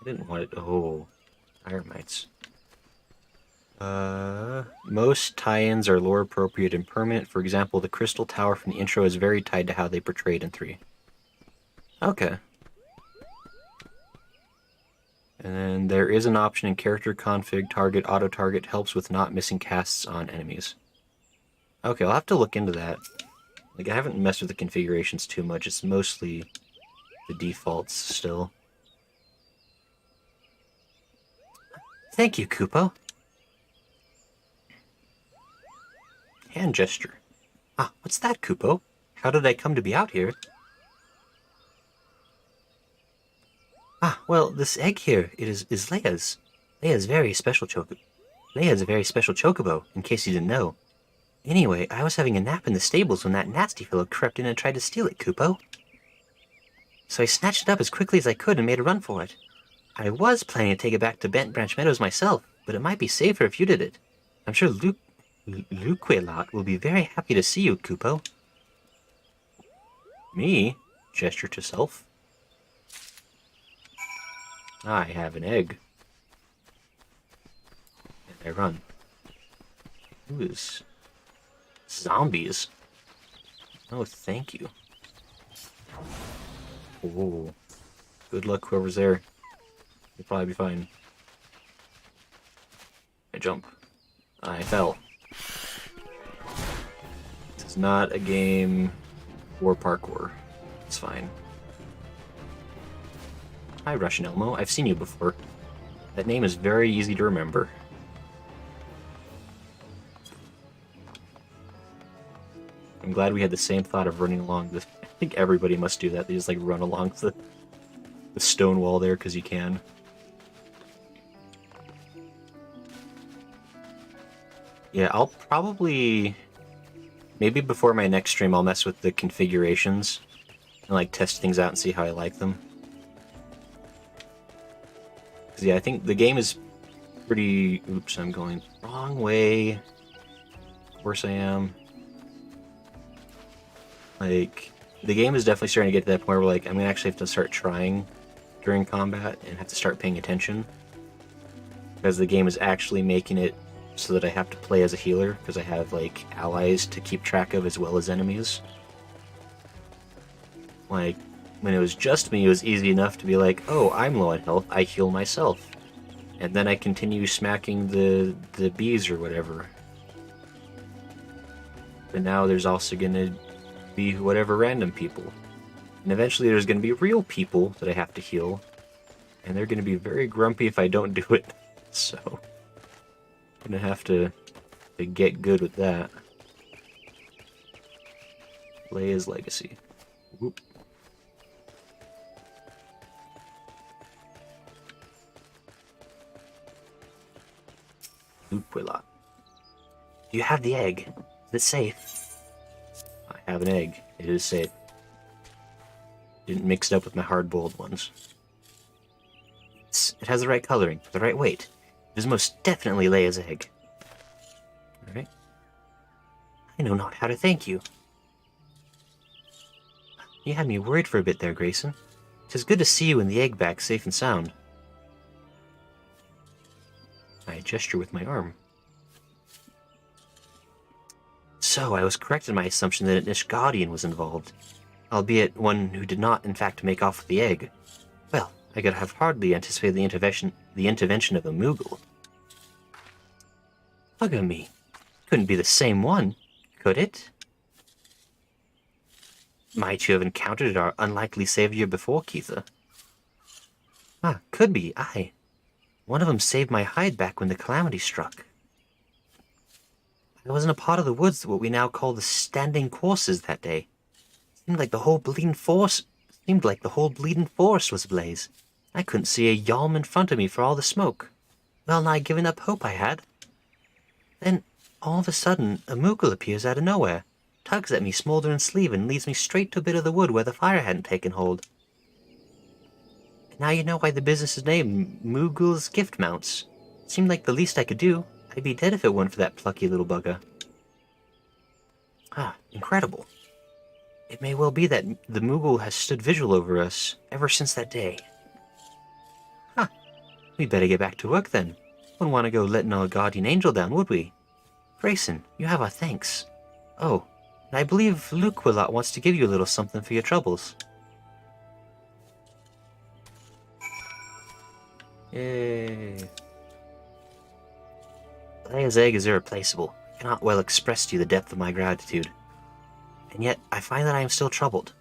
I didn't want it. Oh, Iron Mites. Most tie-ins are lore appropriate and permanent. For example, the Crystal Tower from the intro is very tied to how they portrayed in 3. Okay. And then there is an option in character config, target, auto-target, helps with not missing casts on enemies. Okay, I'll have to look into that. Like, I haven't messed with the configurations too much. It's mostly the defaults still. Thank you, Kupo. Hand gesture. Ah, what's that, Kupo? How did I come to be out here? Ah, well, this egg here, it is Leia's. Leia's a very special chocobo, in case you didn't know. Anyway, I was having a nap in the stables when that nasty fellow crept in and tried to steal it, Kupo. So I snatched it up as quickly as I could and made a run for it. I was planning to take it back to Bent Branch Meadows myself, but it might be safer if you did it. I'm sure Luquelot will be very happy to see you, Kupo. Me? Gesture to self. I have an egg. And I run. Who is... Zombies? Oh, thank you. Oh. Good luck, whoever's there. You'll probably be fine. I jump. I fell. This is not a game for parkour. It's fine. Hi, Russian Elmo. I've seen you before. That name is very easy to remember. I'm glad we had the same thought of running along this. I think everybody must do that. They just like run along the stone wall there because you can. Yeah, I'll probably... maybe before my next stream I'll mess with the configurations and like test things out and see how I like them. Because yeah, I think the game is pretty... Oops, I'm going wrong way. Of course I am. Like, the game is definitely starting to get to that point where like I'm gonna actually have to start trying during combat and have to start paying attention. Because the game is actually making it so that I have to play as a healer, because I have like allies to keep track of as well as enemies. Like, when it was just me, it was easy enough to be like, oh, I'm low on health, I heal myself. And then I continue smacking the bees or whatever. But now there's also going to be whatever random people. And eventually there's going to be real people that I have to heal. And they're going to be very grumpy if I don't do it. So, I'm going to have to get good with that. Leia's Legacy. Whoop. Luquilla. Do you have the egg? Is it safe? I have an egg. It is safe. Didn't mix it up with my hard-boiled ones. It has the right coloring, the right weight. It is most definitely Leia's egg. Alright. I know not how to thank you. You had me worried for a bit there, Grayson. 'Tis good to see you and the egg back safe and sound. I gesture with my arm. So, I was correct in my assumption that an Ishgaudian was involved, albeit one who did not, in fact, make off with the egg. Well, I could have hardly anticipated the intervention of a Moogle. Bugger me. Couldn't be the same one, could it? Might you have encountered our unlikely savior before, Keitha? Ah, could be, aye. One of them saved my hide back when the calamity struck. I was in a part of the woods what we now call the standing courses that day. Seemed like the whole bleeding forest was ablaze. I couldn't see a yalm in front of me for all the smoke. Well nigh giving up hope I had. Then, all of a sudden, a Moogle appears out of nowhere, tugs at me smoldering sleeve and leads me straight to a bit of the wood where the fire hadn't taken hold. And now you know why the business is named Moogle's Gift Mounts. Seemed like the least I could do. I'd be dead if it weren't for that plucky little bugger. Ah, incredible. It may well be that the Moogle has stood vigil over us ever since that day. Huh. We'd better get back to work then. Wouldn't want to go letting our guardian angel down, would we? Grayson, you have our thanks. Oh, and I believe Luquilla wants to give you a little something for your troubles. Yay. Leia's egg is irreplaceable. I cannot well express to you the depth of my gratitude. And yet, I find that I am still troubled.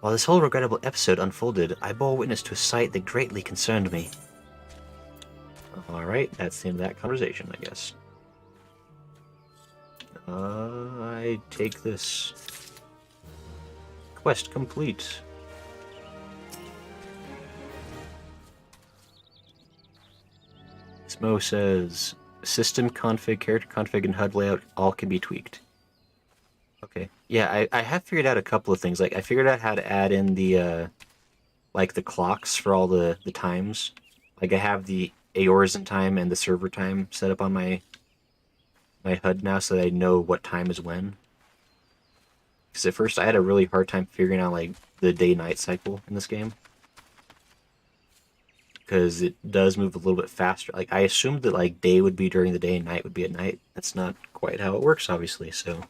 While this whole regrettable episode unfolded, I bore witness to a sight that greatly concerned me. Alright, that's the end of that conversation, I guess. I take this. Quest complete. Smo says, system config, character config, and HUD layout all can be tweaked. Okay. Yeah, I have figured out a couple of things. Like, I figured out how to add in the, like, the clocks for all the times. Like, I have the Eorzen time and the server time set up on my HUD now so that I know what time is when. Because at first I had a really hard time figuring out, like, the day-night cycle in this game. Because it does move a little bit faster. Like, I assumed that, like, day would be during the day and night would be at night. That's not quite how it works, obviously, so...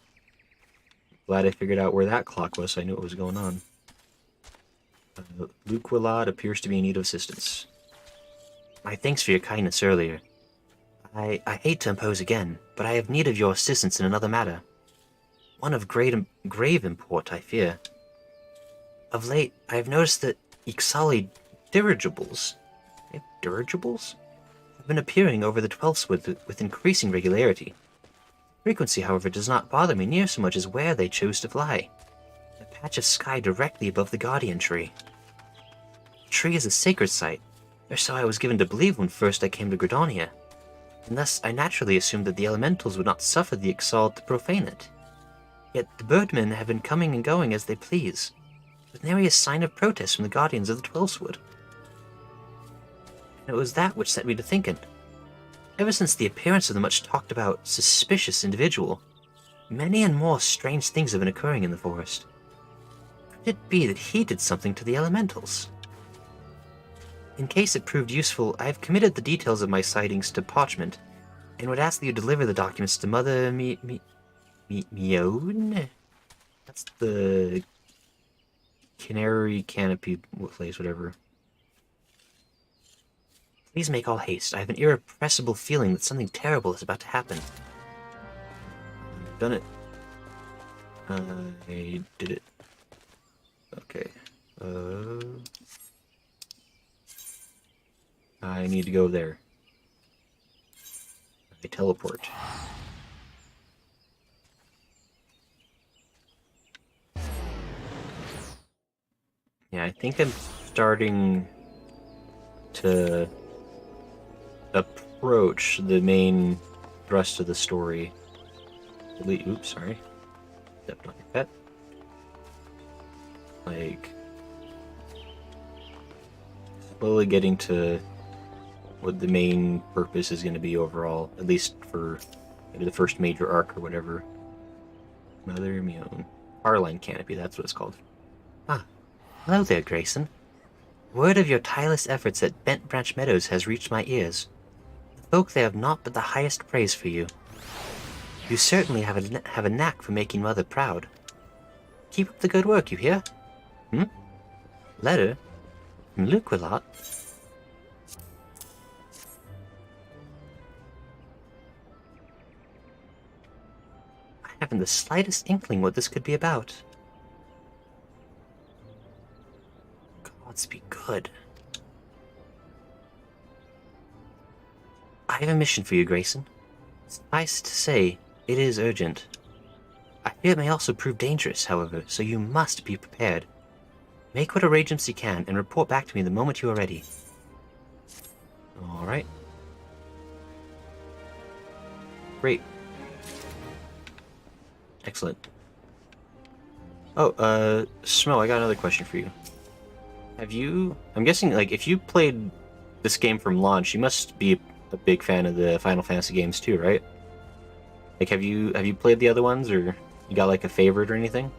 Glad I figured out where that clock was so I knew what was going on. Luquillard appears to be in need of assistance. My thanks for your kindness earlier. I hate to impose again, but I have need of your assistance in another matter. One of grave import, I fear. Of late, I have noticed that Ixali dirigibles have been appearing over the 12th with increasing regularity. Frequency, however, does not bother me near so much as where they chose to fly. A patch of sky directly above the Guardian Tree. The tree is a sacred site, or so I was given to believe when first I came to Gridania, and thus I naturally assumed that the elementals would not suffer the Ixal to profane it. Yet the birdmen have been coming and going as they please, with nary a sign of protest from the guardians of the Twelveswood. And it was that which set me to thinking. Ever since the appearance of the much-talked-about suspicious individual, many and more strange things have been occurring in the forest. Could it be that he did something to the elementals? In case it proved useful, I have committed the details of my sightings to parchment, and would ask that you deliver the documents to Mother Mione? That's the canary canopy place, whatever. Please make all haste. I have an irrepressible feeling that something terrible is about to happen. I've done it I did it. Okay. I need to go there. I teleport. Yeah, I think I'm starting to approach the main thrust of the story. Oops, sorry. Stepped on your pet. Like, slowly getting to what the main purpose is going to be overall, at least for maybe the first major arc or whatever. Mother Immune. Harline Canopy, that's what it's called. Ah, hello there, Grayson. Word of your tireless efforts at Bent Branch Meadows has reached my ears. The folk there have naught but the highest praise for you. You certainly have a knack for making Mother proud. Keep up the good work, you hear? Letter? From Luquilot? I haven't the slightest inkling what this could be about. Gods be good. I have a mission for you, Grayson. Suffice to say, it is urgent. I fear it may also prove dangerous, however, so you must be prepared. Make what arrangements you can, and report back to me the moment you are ready. Alright. Great. Excellent. Oh, Smo, I got another question for you. Have you... I'm guessing, like, if you played this game from launch, you must be a big fan of the Final Fantasy games too, right? Like, have you played the other ones, or you got, like, a favorite or anything?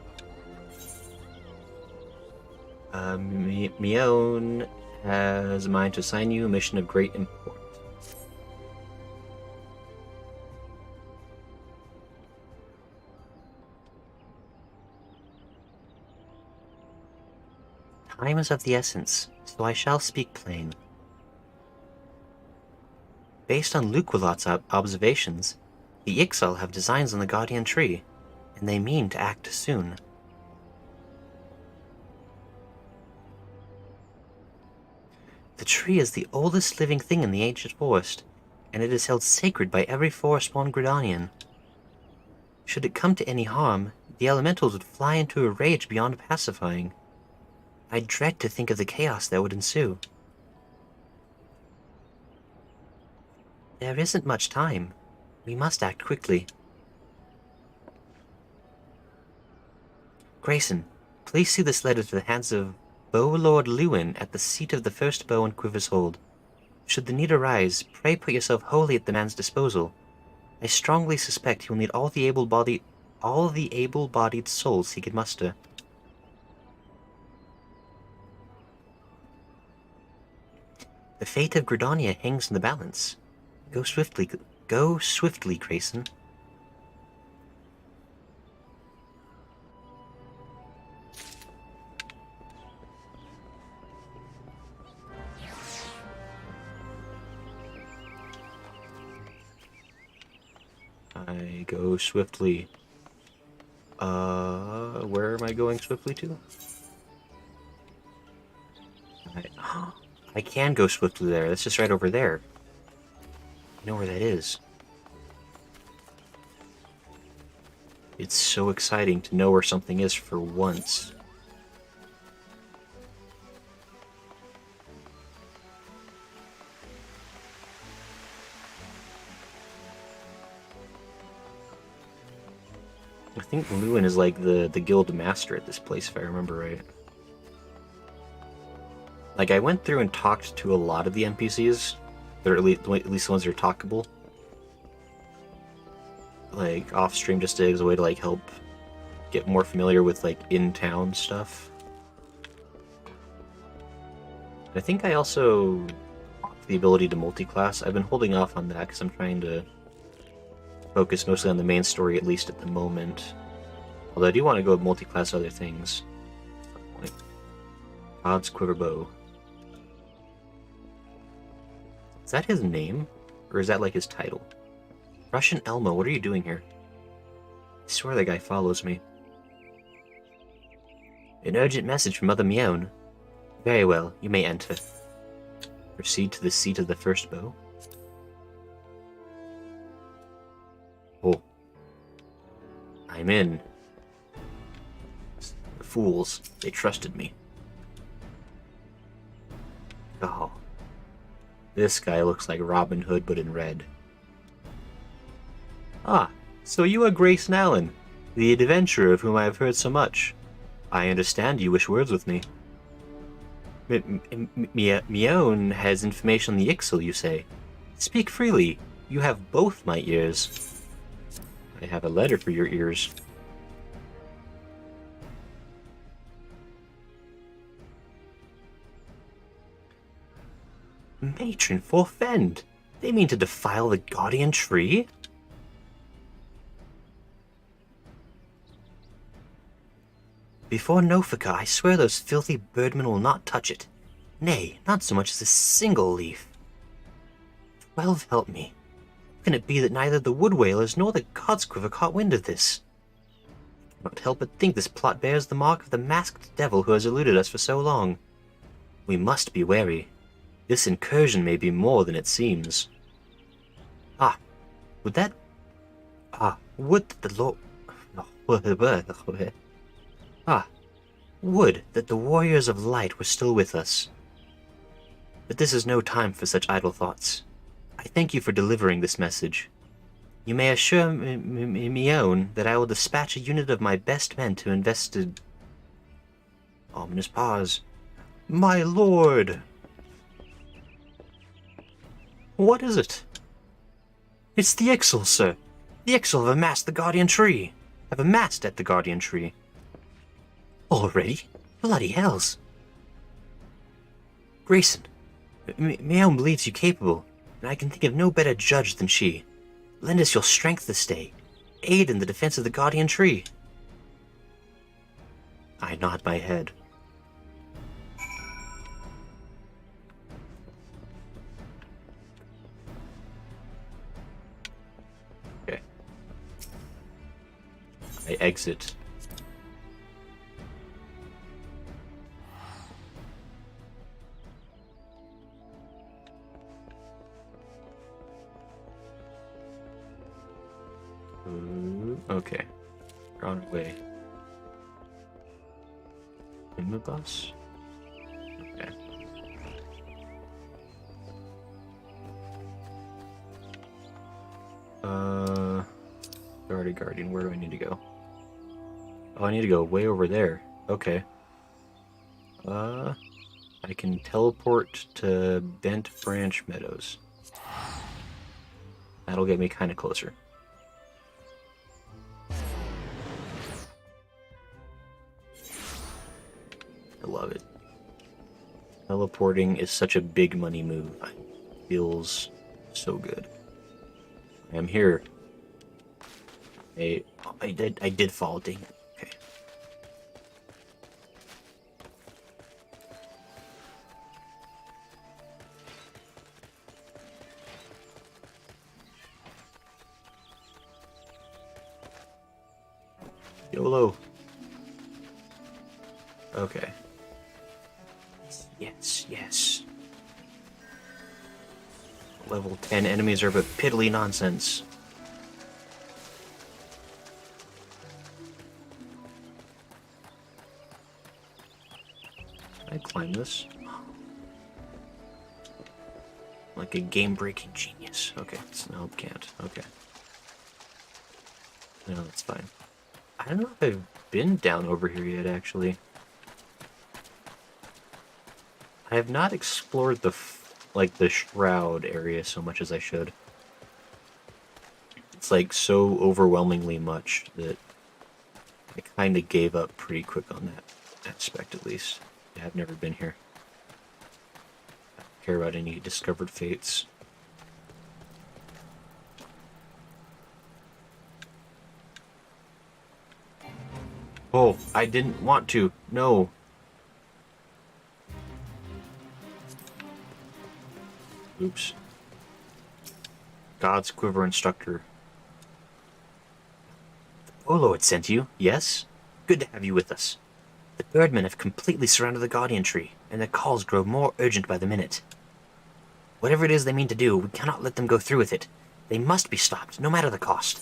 Mion has a mind to assign you a mission of great import. Time is of the essence, so I shall speak plain. Based on Luquilot's observations, the Ixal have designs on the Guardian Tree, and they mean to act soon. The tree is the oldest living thing in the ancient forest, and it is held sacred by every forest-born Gridanian. Should it come to any harm, the elementals would fly into a rage beyond pacifying. I dread to think of the chaos that would ensue. There isn't much time. We must act quickly. Grayson, please see this letter to the hands of Bow Lord Lewin at the seat of the first bow and quiver's hold. Should the need arise, pray put yourself wholly at the man's disposal. I strongly suspect he will need all the able-bodied souls he can muster. The fate of Gridania hangs in the balance. Go swiftly, Grayson. I go swiftly. Where am I going swiftly to? I can go swiftly there. That's just right over there. I know where that is. It's so exciting to know where something is for once. I think Lewin is like the guild master at this place, if I remember right. Like, I went through and talked to a lot of the NPCs. They're at least the ones that are talkable. Like, off-stream, just as a way to, like, help get more familiar with, like, in-town stuff. I think I also the ability to multi-class. I've been holding off on that because I'm trying to focus mostly on the main story, at least at the moment. Although I do want to go multi-class other things. Like God's Quiver Bow. Is that his name? Or is that like his title? Russian Elmo, what are you doing here? I swear that guy follows me. An urgent message from Mother Mione. Very well, you may enter. Proceed to the seat of the first bow. Oh. I'm in. The fools, they trusted me. Oh. This guy looks like Robin Hood, but in red. Ah, so you are Grace Nallen, the adventurer of whom I have heard so much. I understand you wish words with me. Mione has information on the Ixal, you say? Speak freely. You have both my ears. I have a letter for your ears. Matron forfend! They mean to defile the Guardian Tree? Before Nofika, I swear those filthy birdmen will not touch it. Nay, not so much as a single leaf. 12 help me. How can it be that neither the wood whalers nor the Godsquiver caught wind of this? I cannot help but think this plot bears the mark of the masked devil who has eluded us for so long. We must be wary. This incursion may be more than it seems. Would that the Lord... would that the warriors of light were still with us. But this is no time for such idle thoughts. I thank you for delivering this message. You may assure Mione that I will dispatch a unit of my best men to investigate... Ominous pause. My lord! What is it? It's the Ixal, sir. The Ixal have amassed the Guardian Tree. Have amassed at the Guardian Tree. Already? Bloody hells. Grayson, Mione believes you capable, and I can think of no better judge than she. Lend us your strength this day. Aid in the defense of the Guardian Tree. I nod my head. Okay. I exit. Okay. We're on our way. In the bus? Okay. Guardian, where do I need to go? Oh, I need to go way over there. Okay. I can teleport to Bent Branch Meadows. That'll get me kind of closer. I love it. Teleporting is such a big money move. It feels so good. I am here. I did fall, dang it. Okay. YOLO. Okay. Yes. Level 10 enemies are but piddly nonsense. Can I climb this? Like a game-breaking genius. Okay, no, can't. Okay. No, that's fine. I don't know if I've been down over here yet, actually. I have not explored the shroud area so much as I should. It's like so overwhelmingly much that I kind of gave up pretty quick on that aspect, at least. Yeah, I've never been here. I don't care about any discovered fates. Oh, I didn't want to. No. Oops. Godsquiver instructor. Oh, Lord sent you, yes? Good to have you with us. The birdmen have completely surrounded the Guardian Tree, and their calls grow more urgent by the minute. Whatever it is they mean to do, we cannot let them go through with it. They must be stopped, no matter the cost.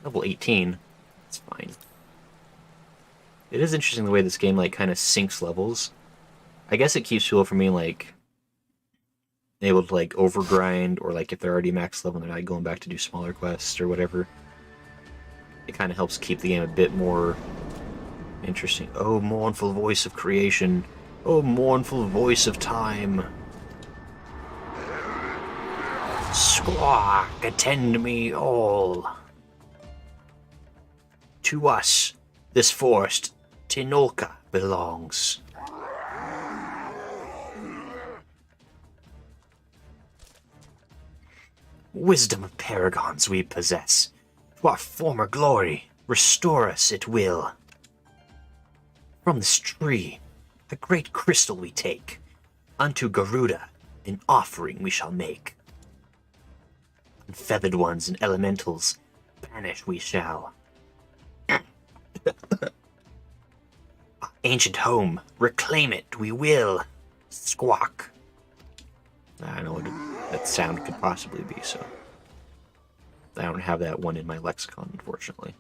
Level 18. That's fine. It is interesting the way this game, like, kind of syncs levels. I guess it keeps people from being, like, able to, like, overgrind, or, like, if they're already max level and they're not going back to do smaller quests or whatever. It kind of helps keep the game a bit more interesting. Oh, mournful voice of creation. Oh, mournful voice of time. Squawk, attend me all. To us, this forest, Tinolka, belongs. Wisdom of paragons we possess. To our former glory, restore us it will. From this tree, a great crystal we take. Unto Garuda, an offering we shall make. Unfeathered ones and elementals, banish we shall. Our ancient home, reclaim it we will. Squawk. I don't know what that sound could possibly be, so I don't have that one in my lexicon, unfortunately.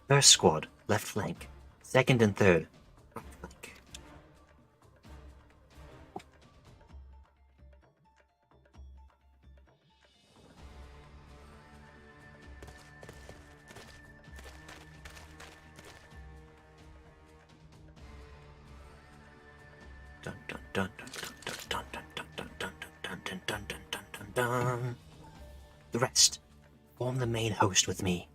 First squad, left flank. Second and third, right flank. Dun dun dun dun dun dun dun dun dun dun dun dun dun dun dun dun. The rest, form the main host with me.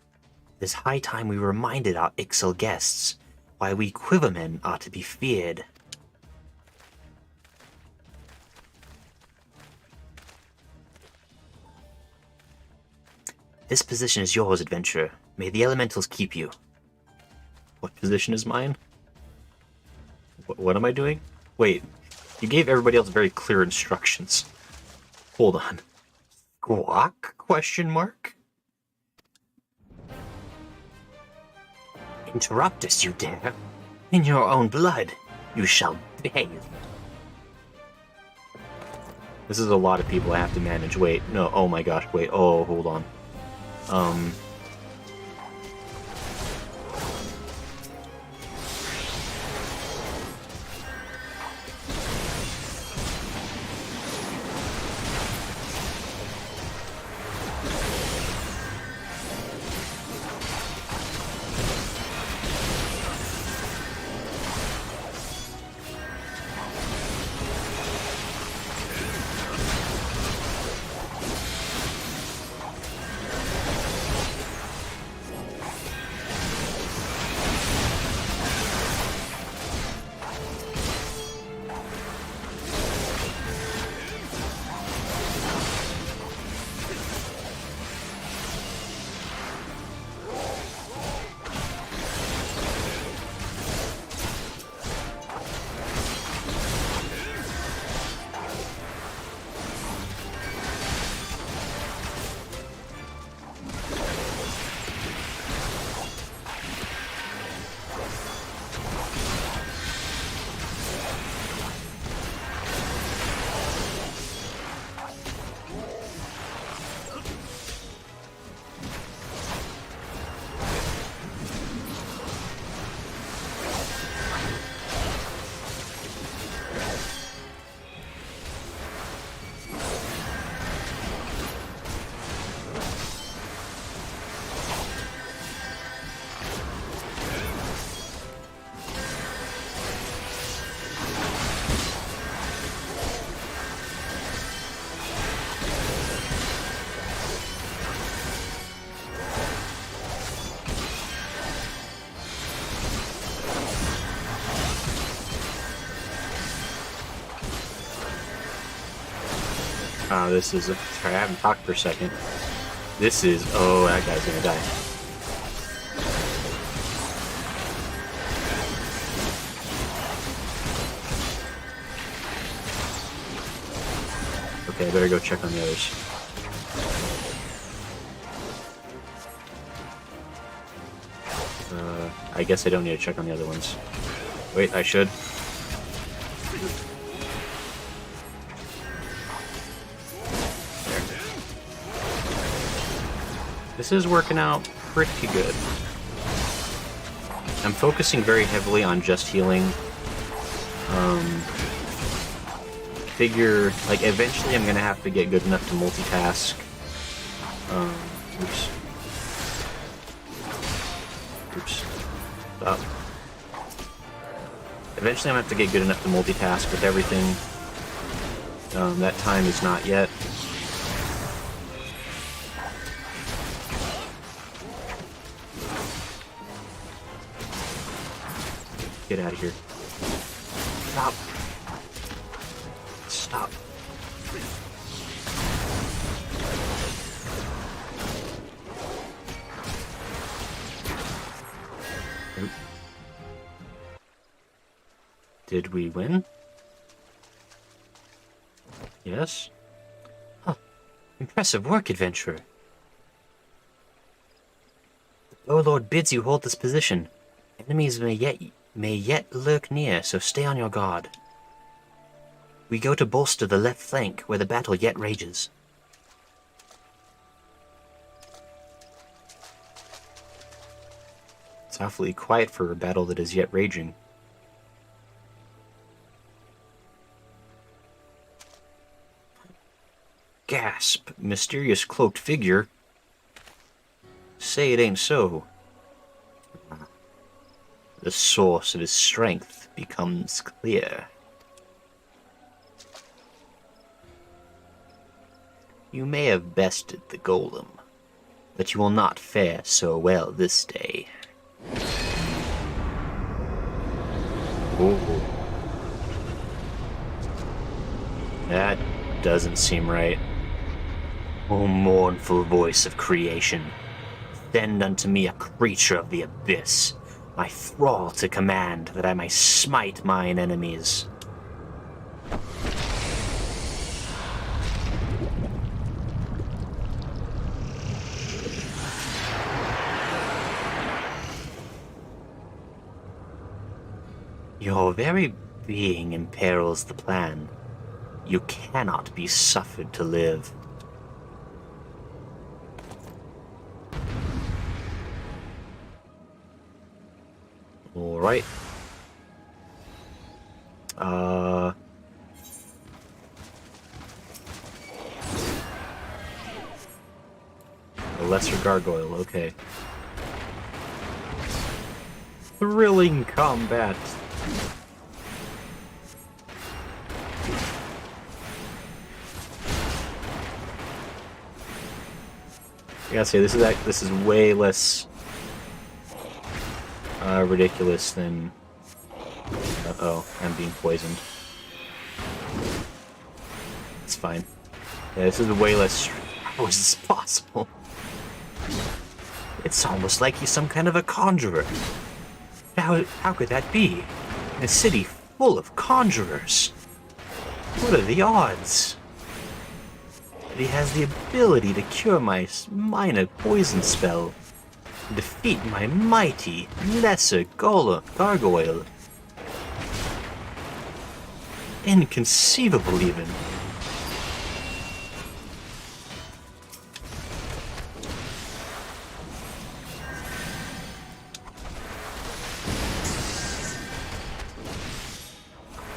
It is high time we reminded our Ixal guests why we quivermen are to be feared. This position is yours, adventurer. May the elementals keep you. What position is mine? What am I doing? Wait, you gave everybody else very clear instructions. Hold on. Squawk? Question mark? Interrupt us, you dare. In your own blood, you shall bathe. This is a lot of people I have to manage. Wait, no, oh my gosh, wait, oh, hold on. This is a... Sorry, I haven't talked for a second. This is... Oh, that guy's gonna die. Okay, I better go check on the others. I guess I don't need to check on the other ones. Wait, I should. There. This is working out pretty good. I'm focusing very heavily on just healing. Figure, like, eventually I'm gonna have to get good enough to multitask. Oops. Oops. Stop. Eventually I'm gonna have to get good enough to multitask with everything. That time is not yet. Get out of here. Stop. Stop. Oop. Did we win? Yes? Huh. Impressive work, adventurer. The Overlord bids you hold this position. Enemies may yet lurk near, so stay on your guard. We go to bolster the left flank, where the battle yet rages. It's awfully quiet for a battle that is yet raging. Gasp! Mysterious cloaked figure. Say it ain't so. The source of his strength becomes clear. You may have bested the golem, but you will not fare so well this day. Ooh. That doesn't seem right. O mournful voice of creation, send unto me a creature of the abyss, my thrall to command, that I may smite mine enemies. Your very being imperils the plan. You cannot be suffered to live. Alright. A lesser gargoyle, okay. Thrilling combat. I gotta say, this is way less ridiculous than... Uh-oh, I'm being poisoned. It's fine. Yeah, this is way less... How is this possible? It's almost like he's some kind of a conjurer. How could that be? In a city full of conjurers. What are the odds? That he has the ability to cure my minor poison spell. Defeat my mighty, lesser gargoyle. Inconceivable, even.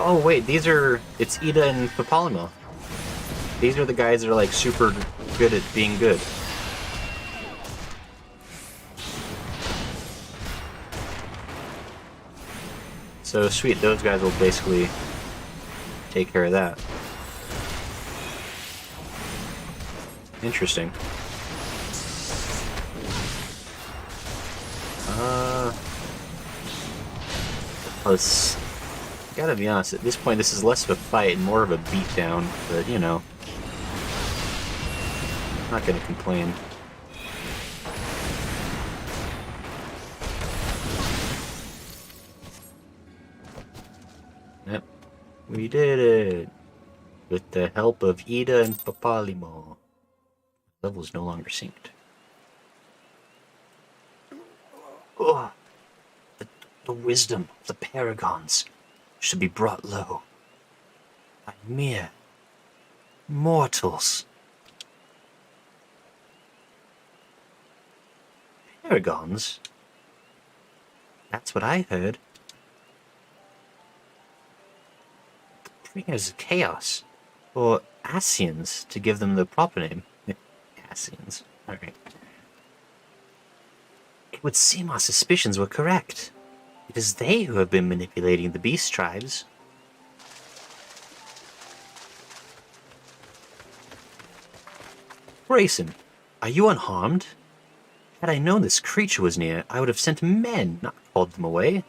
Oh wait, it's Ida and Papalimo. These are the guys that are like super good at being good. So sweet, those guys will basically take care of that. Interesting. Gotta be honest, at this point this is less of a fight and more of a beatdown, but you know. I'm not gonna complain. Yep, we did it! With the help of Ida and Papalimo. Level's no longer synced. Oh, The wisdom of the paragons should be brought low by mere mortals. Paragons? That's what I heard. The bringers of chaos, or Asians, to give them the proper name. Asians. Alright. It would seem our suspicions were correct. It is they who have been manipulating the beast tribes. Grayson, are you unharmed? Had I known this creature was near, I would have sent men, not called them away.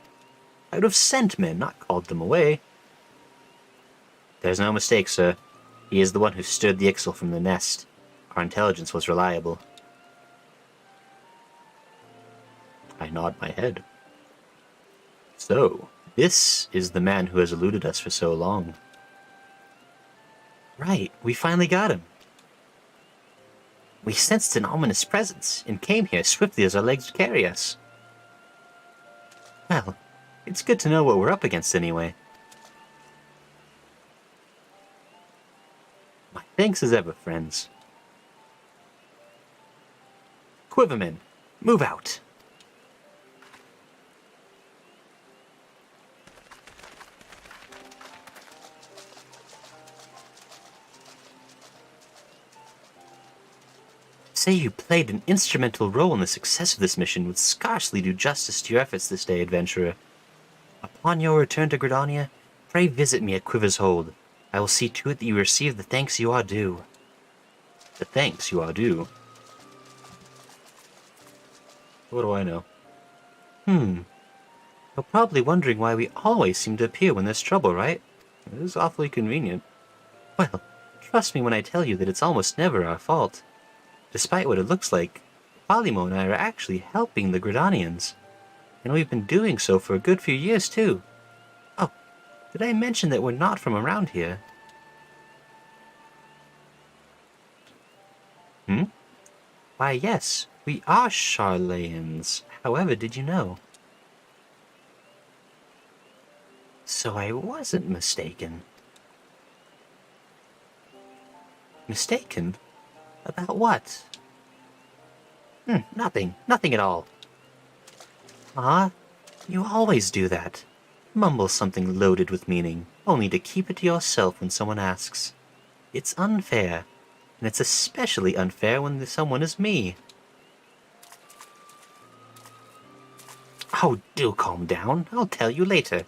I would have sent men, not called them away. There's no mistake, sir. He is the one who stirred the Ixal from the nest. Our intelligence was reliable. I nod my head. So, this is the man who has eluded us for so long. Right, we finally got him. We sensed an ominous presence, and came here swiftly as our legs would carry us. Well, it's good to know what we're up against anyway. My thanks as ever, friends. Quivermen, move out. Say you played an instrumental role in the success of this mission would scarcely do justice to your efforts this day, adventurer. Upon your return to Gridania, pray visit me at Quiver's Hold. I will see to it that you receive the thanks you are due. The thanks you are due? What do I know? You're probably wondering why we always seem to appear when there's trouble, right? It is awfully convenient. Well, trust me when I tell you that it's almost never our fault. Despite what it looks like, Polymo and I are actually helping the Gridanians. And we've been doing so for a good few years, too. Oh, did I mention that we're not from around here? Why, yes, we are Charlayans. However, did you know? So I wasn't mistaken. Mistaken? About what? Nothing. Nothing at all. You always do that. Mumble something loaded with meaning, only to keep it to yourself when someone asks. It's unfair, and it's especially unfair when someone is me. Oh, do calm down. I'll tell you later.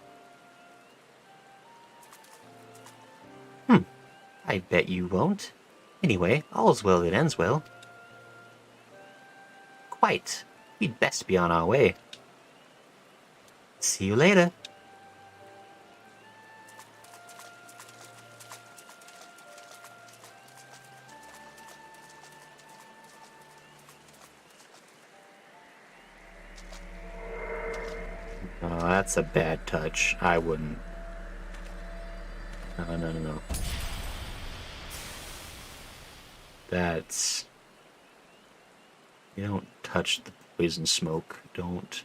I bet you won't. Anyway, all's well that ends well. Quite. We'd best be on our way. See you later. Oh, that's a bad touch. I wouldn't. No. That's... You don't touch the poison smoke. Don't.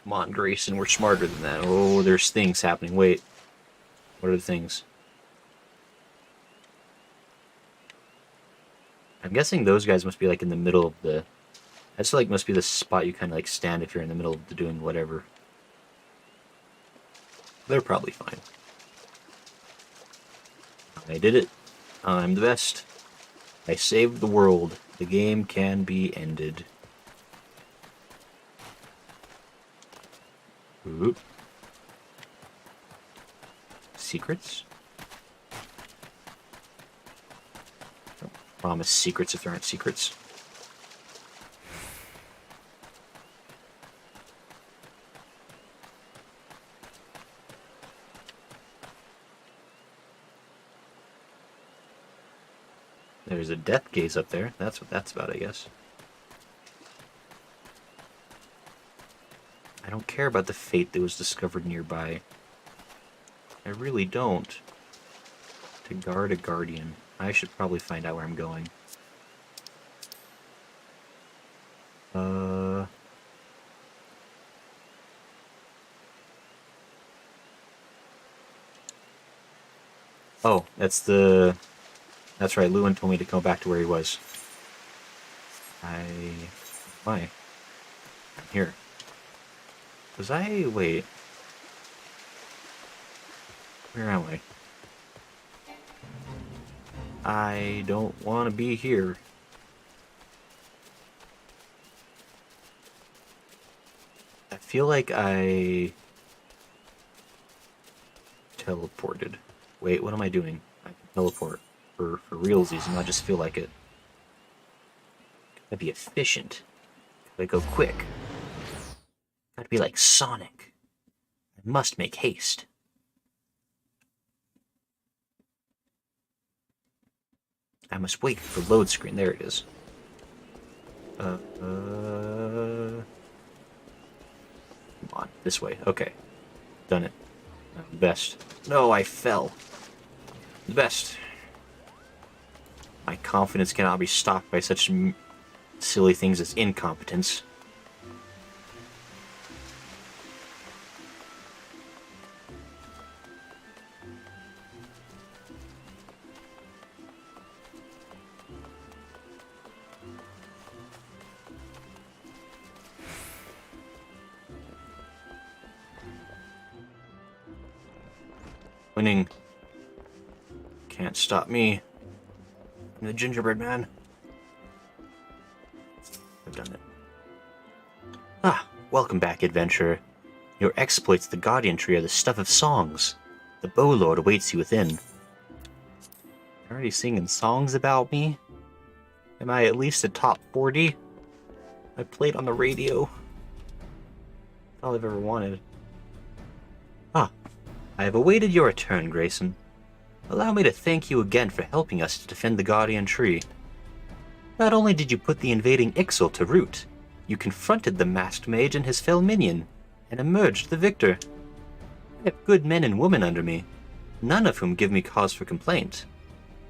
Come on, Grayson, we're smarter than that. Oh, there's things happening. Wait. What are the things? I'm guessing those guys must be like in the middle of the... That's like must be the spot you kind of like stand if you're in the middle of doing whatever. They're probably fine. I did it. I'm the best. I saved the world. The game can be ended. Oop. Secrets? Don't promise secrets if there aren't secrets. There's a death gaze up there. That's what that's about, I guess. I don't care about the fate that was discovered nearby. I really don't. To guard a guardian. I should probably find out where I'm going. Oh, that's the... That's right, Lewin told me to go back to where he was. Why? I'm here. Was I... Wait. Where am I? I don't want to be here. I feel like I... teleported. Wait, what am I doing? I can teleport for realsies and not just feel like it. Gotta be efficient. Gotta go quick. Gotta be like Sonic. I must make haste. I must wait for load screen. There it is. Come on, this way. Okay. Done it. Best. No, I fell. The best. My confidence cannot be stopped by such silly things as incompetence. Winning. Can't stop me. I'm the gingerbread man. I've done it. Ah, welcome back, adventurer. Your exploits the Guardian Tree are the stuff of songs. The Bow Lord awaits you within. Already singing songs about me? Am I at least a top 40? I played on the radio. All I've ever wanted. Ah, I have awaited your return, Grayson. Allow me to thank you again for helping us to defend the Guardian Tree. Not only did you put the invading Ixal to rout, you confronted the masked mage and his fell minion, and emerged the victor. I have good men and women under me, none of whom give me cause for complaint.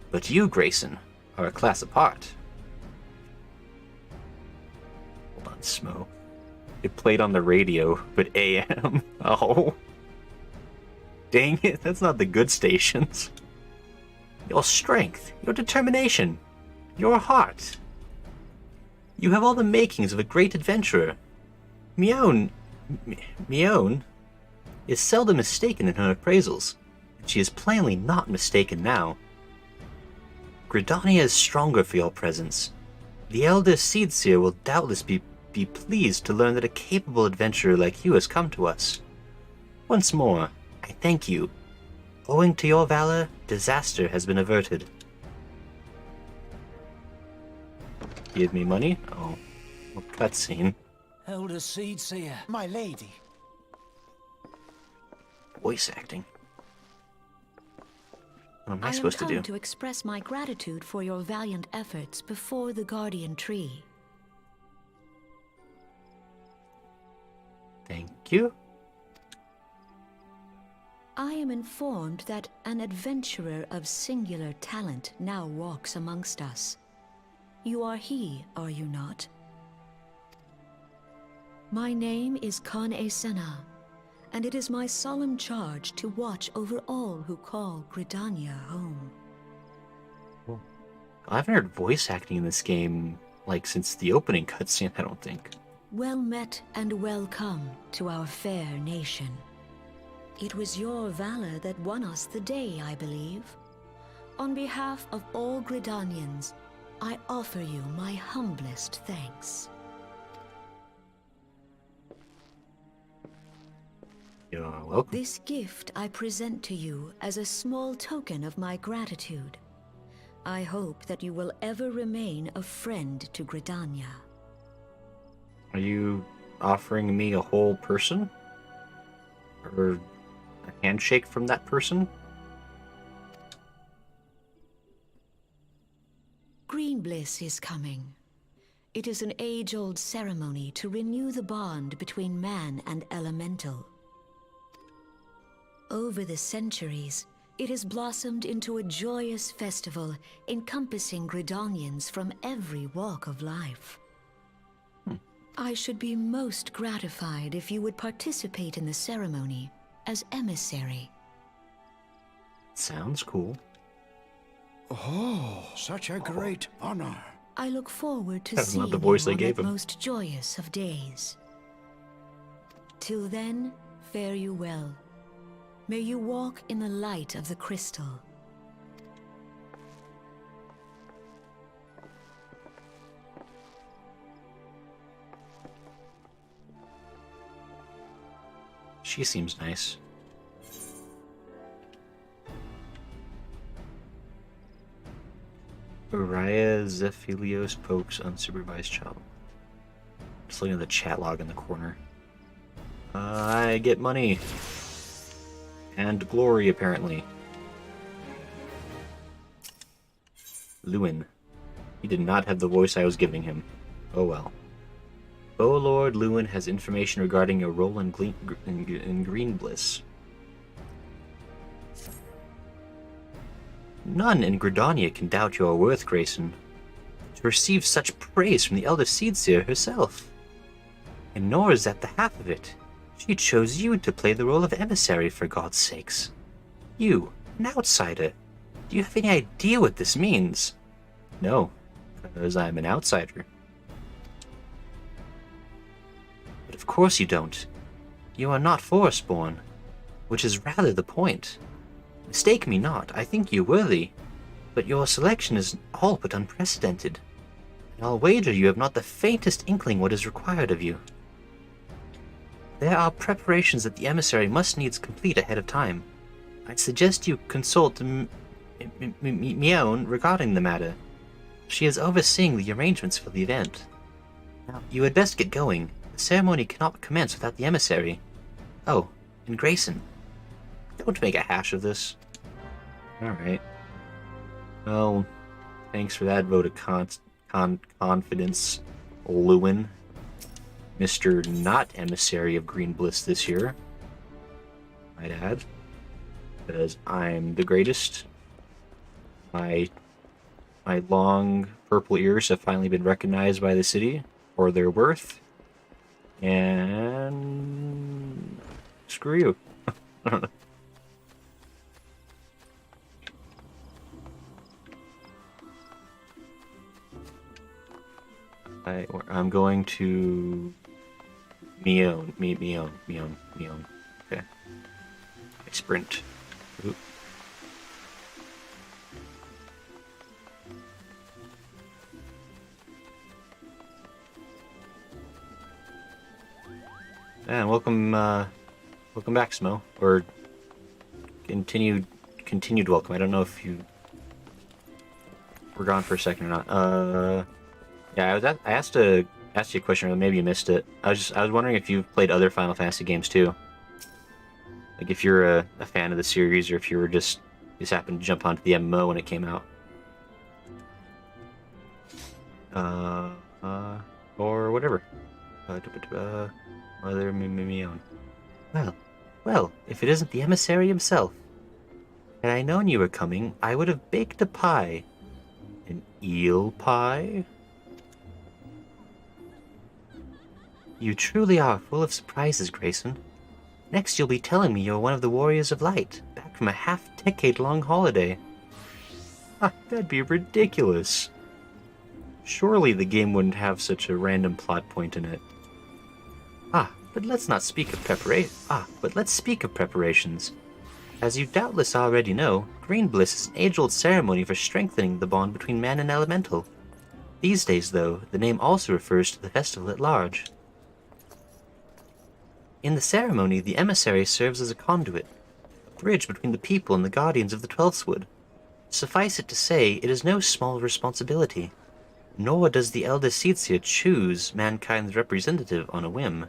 But you, Grayson, are a class apart. Hold on, Smo. It played on the radio, but AM. Oh. Dang it, that's not the good stations. Your strength, your determination, your heart. You have all the makings of a great adventurer. Mione is seldom mistaken in her appraisals, and she is plainly not mistaken now. Gridania is stronger for your presence. The elder Seedseer will doubtless be pleased to learn that a capable adventurer like you has come to us. Once more, I thank you. Owing to your valor, disaster has been averted. Give me money? Oh, cutscene. Elder Seedseer, my lady. Voice acting. What am I supposed to do? I am come to express my gratitude for your valiant efforts before the Guardian Tree. Thank you. I am informed that an adventurer of singular talent now walks amongst us. You are he, are you not? My name is Con Esena, and it is my solemn charge to watch over all who call Gridania home. Cool. I haven't heard voice acting in this game, like, since the opening cutscene, I don't think. Well met and welcome to our fair nation. It was your valor that won us the day, I believe. On behalf of all Gridanians, I offer you my humblest thanks. You're welcome. This gift I present to you as a small token of my gratitude. I hope that you will ever remain a friend to Gridania. Are you offering me a whole person? Or a handshake from that person? Greenbliss is coming. It is an age-old ceremony to renew the bond between man and elemental. Over the centuries, it has blossomed into a joyous festival encompassing Gridanians from every walk of life. I should be most gratified if you would participate in the ceremony as emissary. Sounds cool. Oh, such a great honor. I look forward to That's seeing not the voice you I on gave that him. most joyous of days. Till then, fare you well. May you walk in the light of the crystal. She seems nice. Uriah Zephilios pokes unsupervised child. Just looking at the chat log in the corner. I get money. And glory, apparently. Lewin. He did not have the voice I was giving him. Oh well. Lord Lewin has information regarding your role in Greenbliss. None in Gridania can doubt your worth, Grayson. To receive such praise from the Elder Seedseer herself. And nor is that the half of it. She chose you to play the role of emissary, for God's sakes. You, an outsider. Do you have any idea what this means? No, because I'm an outsider. But of course you don't. You are not Forestborn, which is rather the point. Mistake me not, I think you worthy, but your selection is all but unprecedented, and I'll wager you have not the faintest inkling what is required of you. There are preparations that the emissary must needs complete ahead of time. I suggest you consult Mione regarding the matter. She is overseeing the arrangements for the event. Now, you had best get going. The ceremony cannot commence without the emissary. Oh, and Grayson. Don't make a hash of this. Alright. Well, thanks for that vote of confidence, Lewin. Mr. Not Emissary of Greenbliss this year. I'd add. Because I'm the greatest. My long purple ears have finally been recognized by the city for their worth. And screw you. I don't know. I'm going to Mione. Okay. I sprint. Oop. And welcome back, Smo. Or continued welcome. I don't know if you were gone for a second or not. Yeah, I asked you a question, or maybe you missed it. I was wondering if you've played other Final Fantasy games too. Like if you're a fan of the series, or if you were just happened to jump onto the MMO when it came out. Or whatever. Mother Mione. Well, if it isn't the emissary himself. Had I known you were coming, I would have baked a pie. An eel pie? You truly are full of surprises, Grayson. Next you'll be telling me you're one of the Warriors of Light, back from a half-decade-long holiday. That'd be ridiculous. Surely the game wouldn't have such a random plot point in it. But let's speak of preparations. As you doubtless already know, Greenbliss is an age-old ceremony for strengthening the bond between man and elemental. These days, though, the name also refers to the festival at large. In the ceremony, the emissary serves as a conduit, a bridge between the people and the guardians of the Twelfthwood. Suffice it to say, it is no small responsibility, nor does the Elder Seedseer choose mankind's representative on a whim.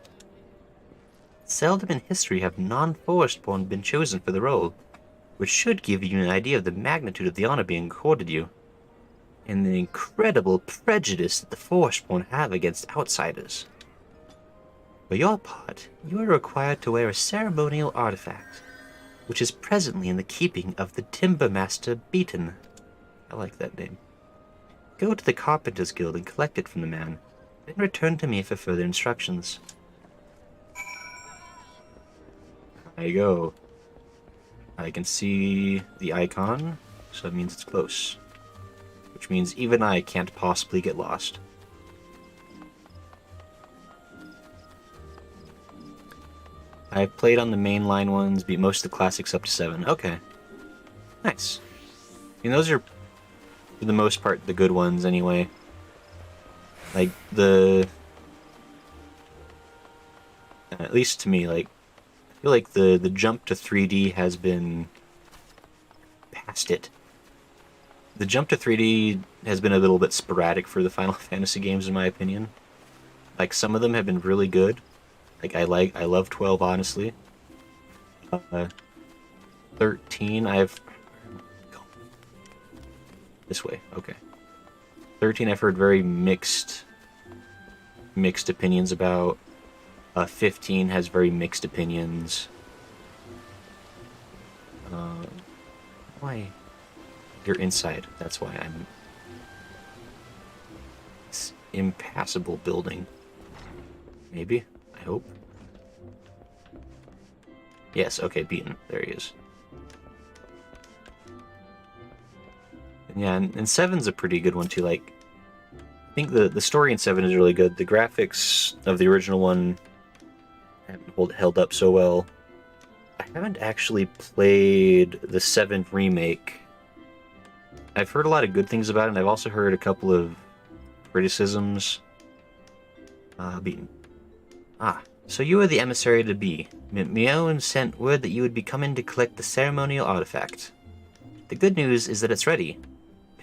Seldom in history have non-Forestborn been chosen for the role, which should give you an idea of the magnitude of the honor being accorded you, and the incredible prejudice that the Forestborn have against outsiders. For your part, you are required to wear a ceremonial artifact, which is presently in the keeping of the Timbermaster Beaton. I like that name. Go to the Carpenters Guild and collect it from the man, then return to me for further instructions. I go. I can see the icon, so that means it's close. Which means even I can't possibly get lost. I've played on the mainline ones, beat most of the classics up to 7. Okay. Nice. I mean, those are, for the most part, the good ones anyway. Like, at least to me, like, I feel like the jump to 3D has been past it. The jump to 3D has been a little bit sporadic for the Final Fantasy games, in my opinion. Like, some of them have been really good. I love 12, honestly. 13, this way, okay. 13 I've heard very mixed opinions about. 15 has very mixed opinions. Why? You're inside, that's why I'm... It's impassable building. Maybe? I hope. Yes, okay, beaten. There he is. And yeah, and 7's a pretty good one too. Like, I think the story in 7 is really good. The graphics of the original one haven't held up so well. I haven't actually played the 7 remake. I've heard a lot of good things about it, and I've also heard a couple of criticisms. Beaten. Ah, so you are the emissary to be. Mion sent word that you would be coming to collect the ceremonial artifact. The good news is that it's ready.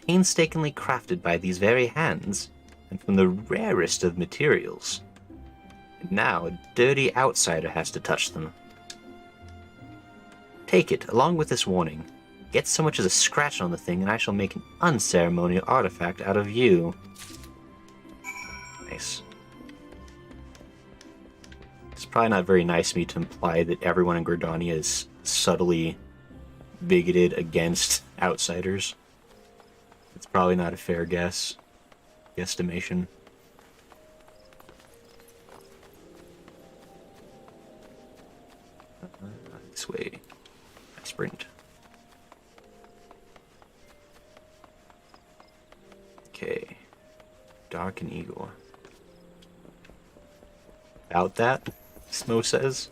Painstakingly crafted by these very hands, and from the rarest of materials. And now a dirty outsider has to touch them. Take it, along with this warning. Get so much as a scratch on the thing, and I shall make an unceremonial artifact out of you. Nice. It's probably not very nice of me to imply that everyone in Gridania is subtly bigoted against outsiders. It's probably not a fair guesstimation. This way. I sprint. Okay. Dark and Eagle. About that, Snow says.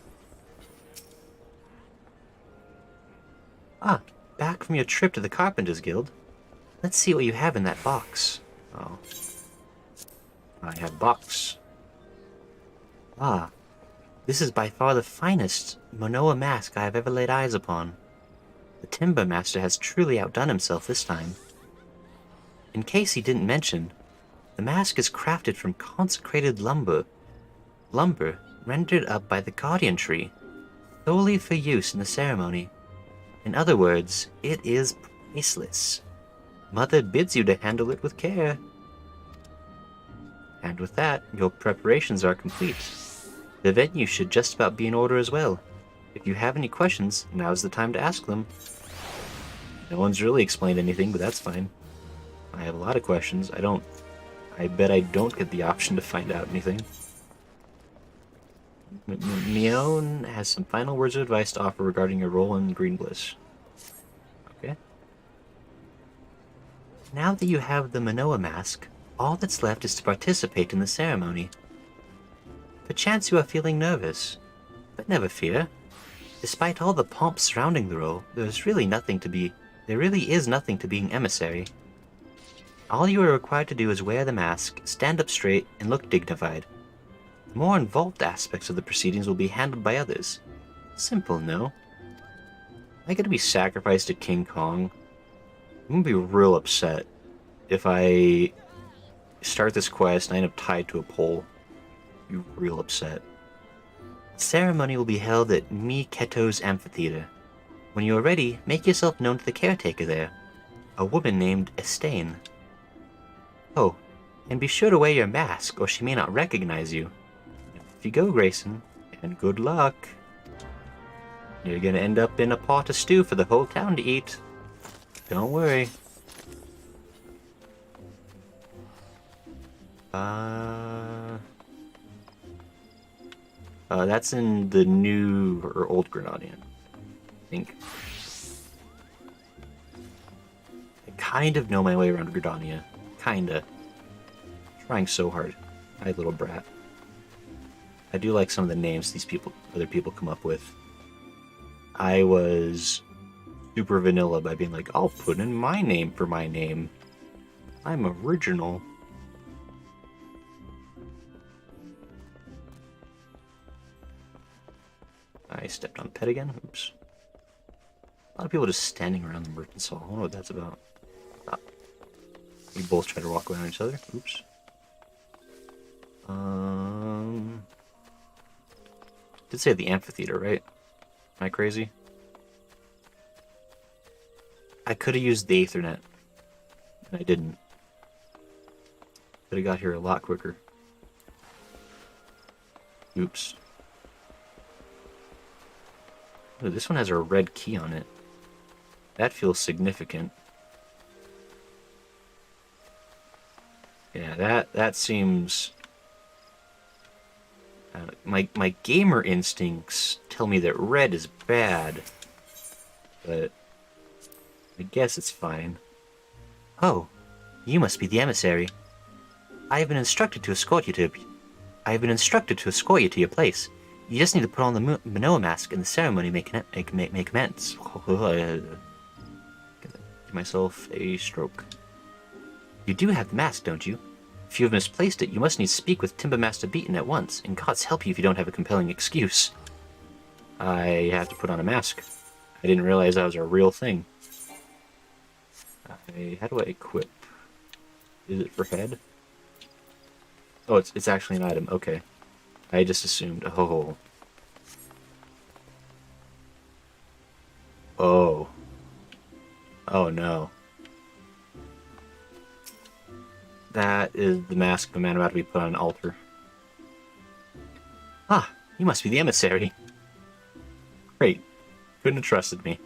Ah, back from your trip to the Carpenters Guild. Let's see what you have in that box. Oh. I have box. Ah, this is by far the finest Monoa mask I have ever laid eyes upon. The Timber Master has truly outdone himself this time. In case he didn't mention, the mask is crafted from consecrated lumber. Lumber rendered up by the Guardian Tree, solely for use in the ceremony. In other words, it is priceless. Mother bids you to handle it with care. And with that, your preparations are complete. The venue should just about be in order as well. If you have any questions, now's the time to ask them. No one's really explained anything, but that's fine. I have a lot of questions. I bet I don't get the option to find out anything. Mion has some final words of advice to offer regarding your role in Greenbliss. Okay. Now that you have the Manoa mask, all that's left is to participate in the ceremony. Perchance you are feeling nervous, but never fear. Despite all the pomp surrounding the role, there really is nothing to being emissary. All you are required to do is wear the mask, stand up straight, and look dignified. The more involved aspects of the proceedings will be handled by others. Simple, no? I gotta be sacrificed to King Kong. I'm gonna be real upset if I start this quest and I end up tied to a pole. Be real upset. The ceremony will be held at Mi Keto's amphitheater. When you are ready, make yourself known to the caretaker there, a woman named Estain. Oh, and be sure to wear your mask, or she may not recognize you. If you go, Grayson, and good luck. You're gonna end up in a pot of stew for the whole town to eat. Don't worry. That's in the new or old Gridanian, I think. kind of know my way around Gridania. Kinda. Trying so hard. My little brat. I do like some of the names these other people come up with. I was super vanilla by being like, I'll put in my name for my name. I'm original. I stepped on pet again. Oops. A lot of people just standing around the merchant's hall. I wonder what that's about. Ah. We both try to walk around each other. Oops. Did say the amphitheater, right? Am I crazy? I could have used the Aethernet. And I didn't. Could have got here a lot quicker. Oops. Ooh, this one has a red key on it. That feels significant. Yeah, that seems... my gamer instincts tell me that red is bad. But I guess it's fine. Oh, you must be the emissary. I have been instructed to escort you to your place. You just need to put on the Manoa mask and the ceremony may commence. Give myself a stroke. You do have the mask, don't you? If you have misplaced it, you must need to speak with Timber Master Beaton at once, and God's help you if you don't have a compelling excuse. I have to put on a mask. I didn't realize that was a real thing. How do I equip? Is it for head? Oh, it's actually an item. Okay. I just assumed. Oh. Oh. Oh no. That is the mask of a man about to be put on an altar. Ah, you must be the emissary. Great. Couldn't have trusted me.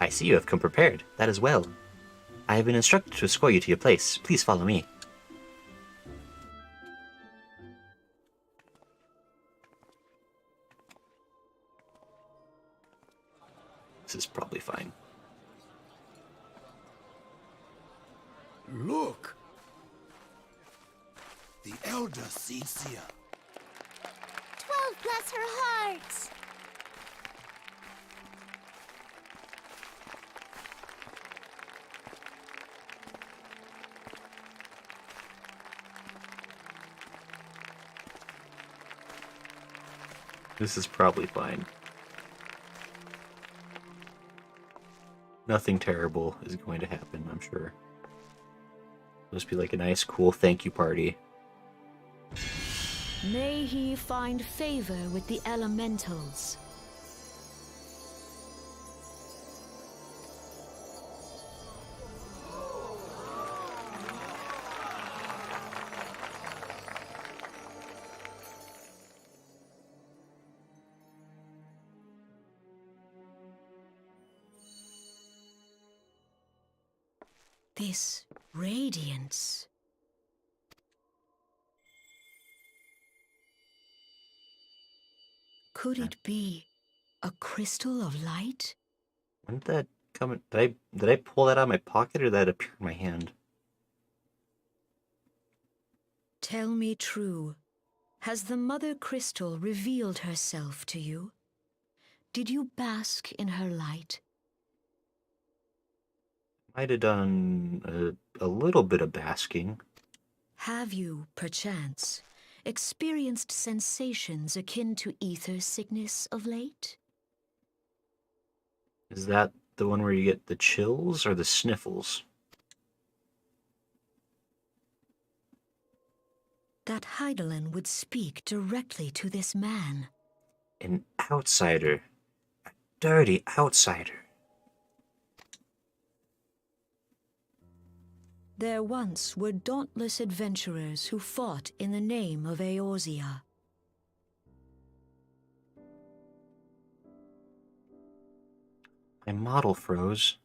I see you have come prepared. That is well. I have been instructed to escort you to your place. Please follow me. This is probably fine. Look! The elder Cecia. 12 bless her heart! This is probably fine. Nothing terrible is going to happen, I'm sure. It'll just be like a nice, cool thank you party. May he find favor with the elementals. This radiance. Could it be a crystal of light? When did that come in? Did I pull that out of my pocket or did that appear in my hand? Tell me true. Has the Mother Crystal revealed herself to you? Did you bask in her light? Might have done a little bit of basking. Have you, perchance, experienced sensations akin to ether sickness of late? Is that the one where you get the chills or the sniffles? That Heidelin would speak directly to this man. An outsider. A dirty outsider. There once were dauntless adventurers who fought in the name of Eorzea. My model froze.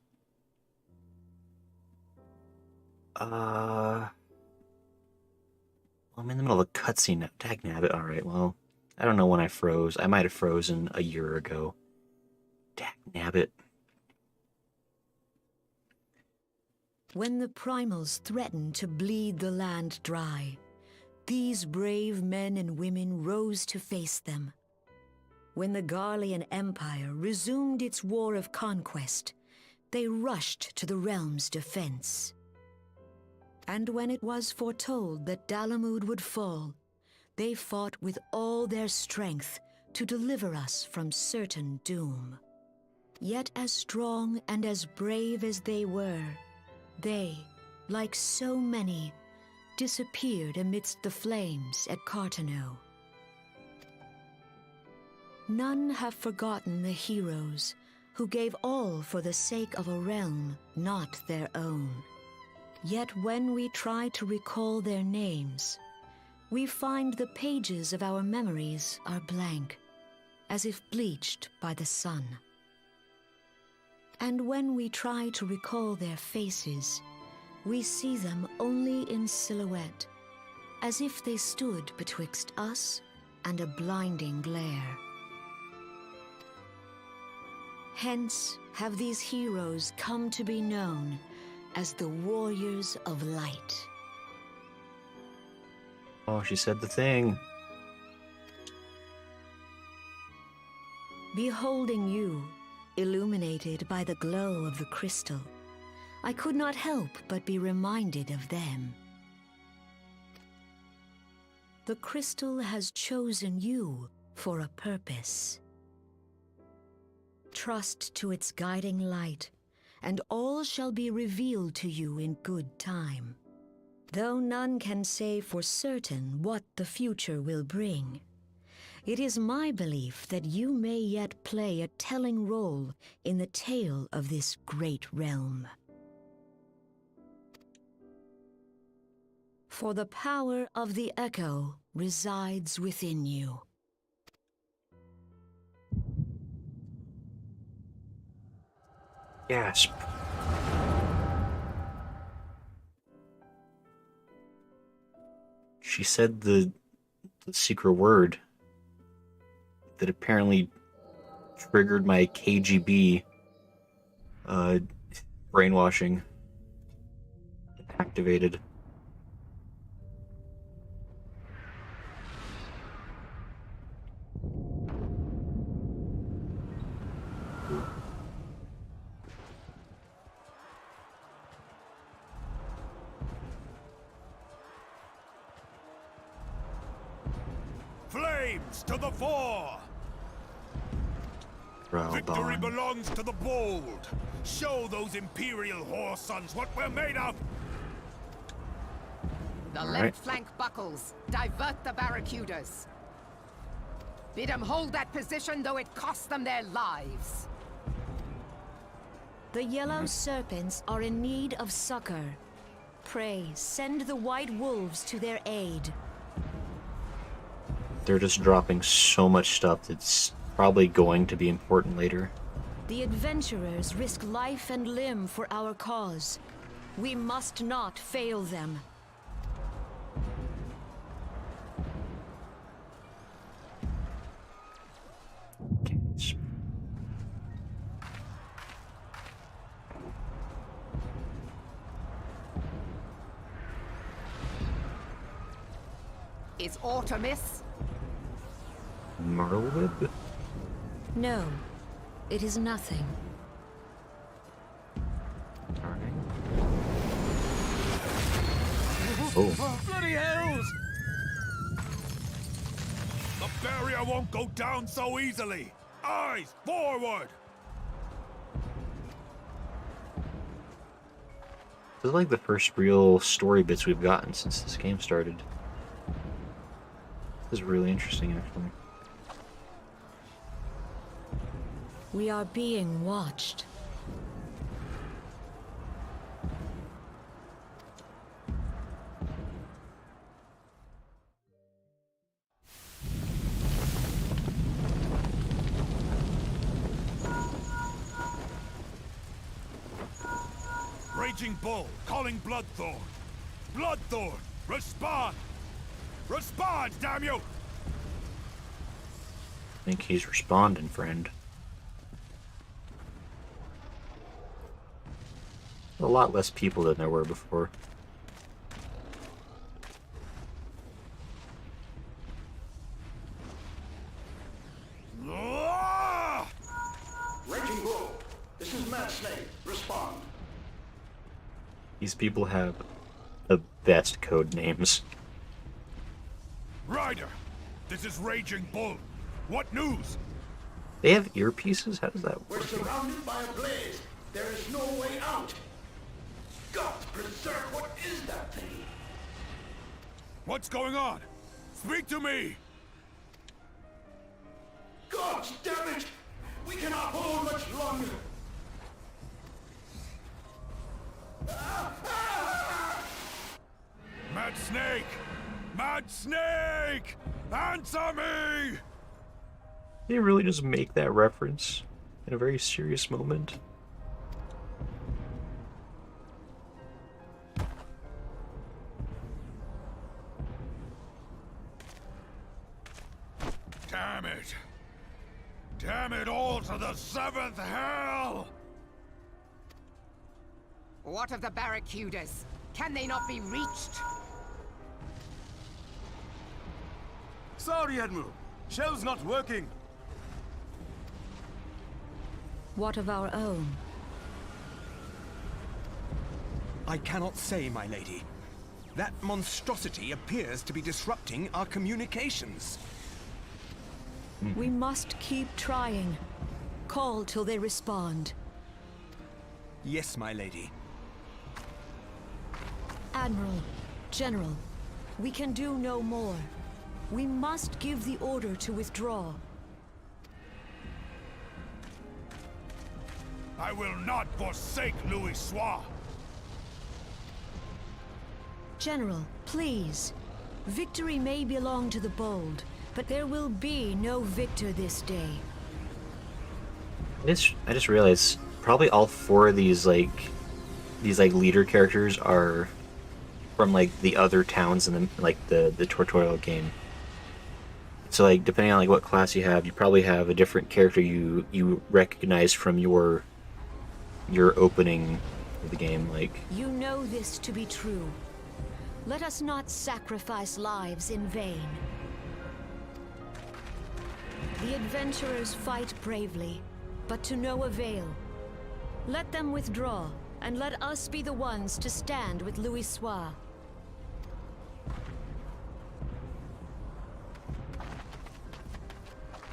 I'm in the middle of a cutscene now. Dagnabbit. Alright, well, I don't know when I froze. I might have frozen a year ago. Dagnabbit. When the primals threatened to bleed the land dry, these brave men and women rose to face them. When the Garlean Empire resumed its war of conquest, they rushed to the realm's defense. And when it was foretold that Dalamud would fall, they fought with all their strength to deliver us from certain doom. Yet as strong and as brave as they were, they, like so many, disappeared amidst the flames at Cartano. None have forgotten the heroes who gave all for the sake of a realm not their own. Yet when we try to recall their names, we find the pages of our memories are blank, as if bleached by the sun. And when we try to recall their faces, we see them only in silhouette, as if they stood betwixt us and a blinding glare. Hence have these heroes come to be known as the Warriors of Light. Oh, she said the thing. Beholding you, illuminated by the glow of the crystal, I could not help but be reminded of them. The crystal has chosen you for a purpose. Trust to its guiding light, and all shall be revealed to you in good time. Though none can say for certain what the future will bring, it is my belief that you may yet play a telling role in the tale of this great realm. For the power of the echo resides within you. Gasp. She said the secret word that apparently triggered my KGB brainwashing. Activated. Flames to the fore! Victory Ralbon. belongs to the bold! Show those Imperial whore sons what we're made of! The All left right. flank buckles. Divert the barracudas. Bid them hold that position, though it costs them their lives. The yellow serpents are in need of succor. Pray, send the white wolves to their aid. They're just dropping so much stuff that's probably going to be important later. The adventurers risk life and limb for our cause. We must not fail them. Gasp. Is aught amiss? Merlewib? No, it is nothing. Alright. Oh, Bloody hells! The barrier won't go down so easily! Eyes forward! this is like the first real story bits we've gotten since this game started. This is really interesting, actually. We are being watched. Raging Bull, calling Bloodthorn! Bloodthorn, respond! Respond, damn you! I think he's responding, friend. A lot less people than there were before. Ah! Raging Bull, this is Mad Snake. Respond. These people have the best code names. Ryder, this is Raging Bull. What news? They have earpieces? How does that We're work? surrounded by a blaze. There is no way out. God preserve, what is that thing? What's going on? Speak to me! God damn it! We cannot hold much longer. Mad Snake! Mad Snake! Answer me! They really just make that reference in a very serious moment. Damn it! Damn it all to the seventh hell! What of the barracudas? Can they not be reached? Sorry, Admiral. Shell's not working. What of our own? I cannot say, my lady. That monstrosity appears to be disrupting our communications. We must keep trying. Call till they respond. Yes, my lady. Admiral, General, we can do no more. We must give the order to withdraw. I will not forsake Louis Soir. General, please. Victory may belong to the bold, but there will be no victor this day. I just realized probably all four of these leader characters are from like the other towns in the tutorial game. So like depending on like what class you have, you probably have a different character you recognize from your opening of the game. Like, You know this to be true. Let us not sacrifice lives in vain. The adventurers fight bravely, but to no avail. Let them withdraw, and let us be the ones to stand with Louis Soir.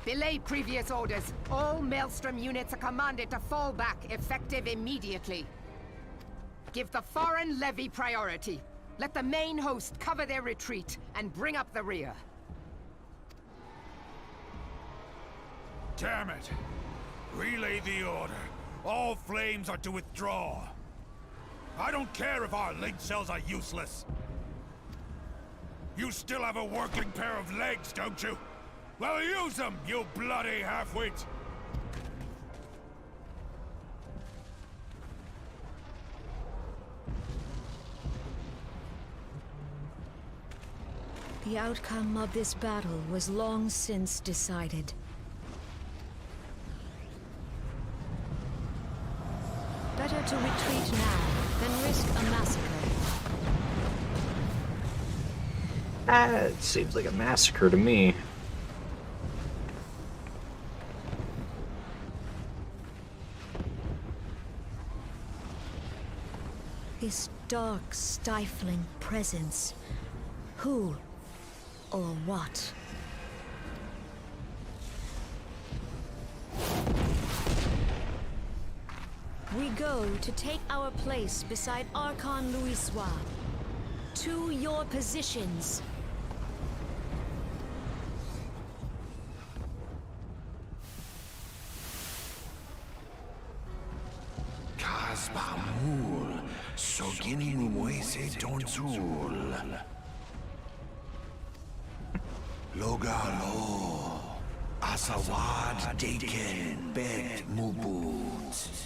Belay previous orders. All Maelstrom units are commanded to fall back, effective immediately. Give the foreign levy priority. Let the main host cover their retreat and bring up the rear. Damn it! Relay the order. All flames are to withdraw. I don't care if our link cells are useless. You still have a working pair of legs, don't you? Well, use them, you bloody half-wit! The outcome of this battle was long since decided. Better to retreat now than risk a massacre. it seems like a massacre to me. This dark, stifling presence. Who or what? We go to take our place beside Archon Louis Soir. To your positions. Kasbamul, Soginin Moise Tonzul. Logalo, Asawad Daken Bet Mubut.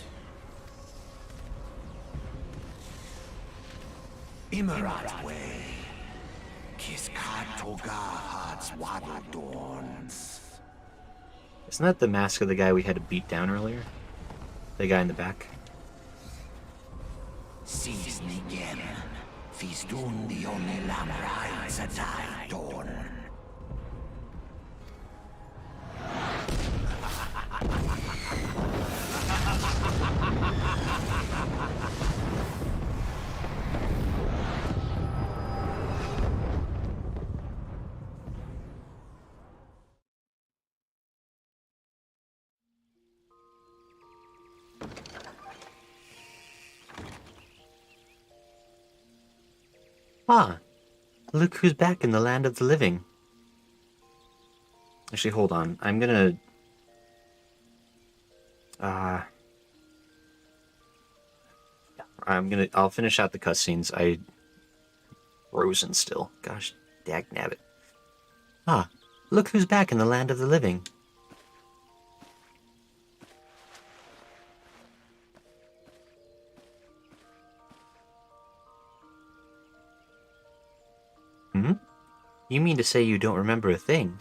Imarat Way, Kiskat Toga Hats Wadadorns. Isn't that the mask of the guy we had to beat down earlier? The guy in the back? Season igen. Feastun the only lambrides at high dawn. Ah, look who's back in the land of the living. Actually, hold on. I'm gonna... I'll finish out the cutscenes. Frozen still. Gosh, dagnabbit. Ah, look who's back in the land of the living. Hmm? You mean to say you don't remember a thing?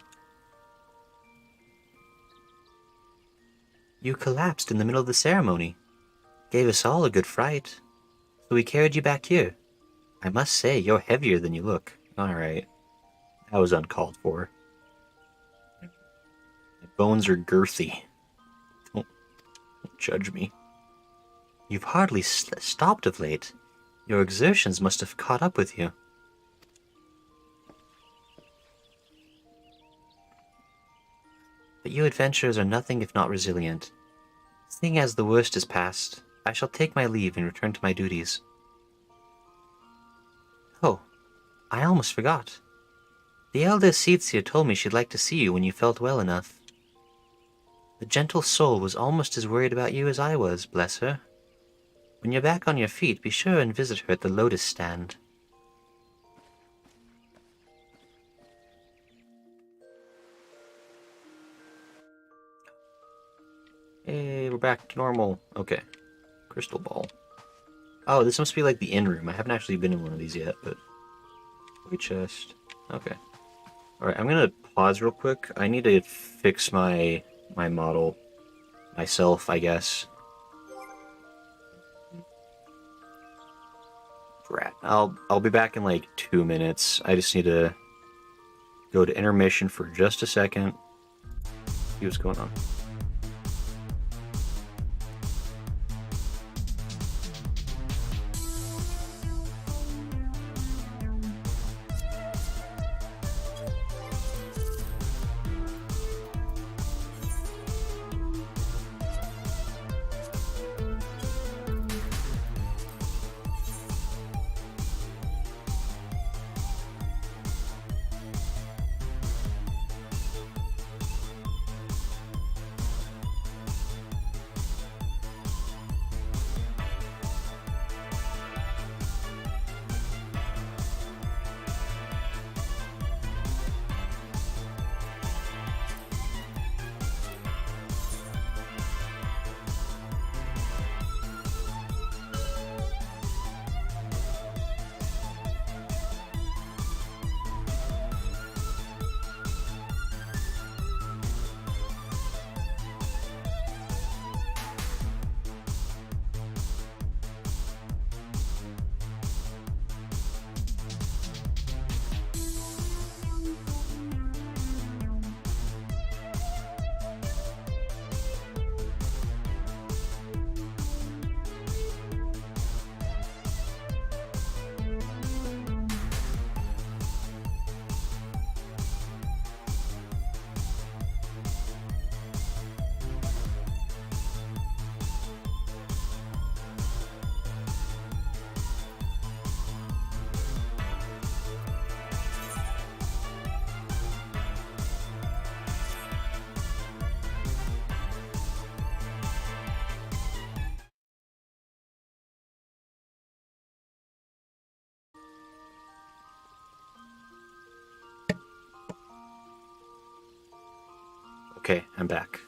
You collapsed in the middle of the ceremony. Gave us all a good fright. So we carried you back here. I must say, you're heavier than you look. Alright. That was uncalled for. My bones are girthy. Don't judge me. You've hardly stopped of late. Your exertions must have caught up with you. But you adventurers are nothing if not resilient. Seeing as the worst is past, I shall take my leave and return to my duties. Oh, I almost forgot. The elder Seetsia told me she'd like to see you when you felt well enough. The gentle soul was almost as worried about you as I was, bless her. When you're back on your feet, be sure and visit her at the Lotus Stand. Hey, we're back to normal. Okay. Crystal ball. Oh, this must be like the inn room. I haven't actually been in one of these yet, but... Toy chest. Okay. Alright, I'm gonna pause real quick. I need to fix my model myself, I guess. Drat. I'll be back in like 2 minutes. I just need to go to intermission for just a second. See what's going on. Okay, I'm back.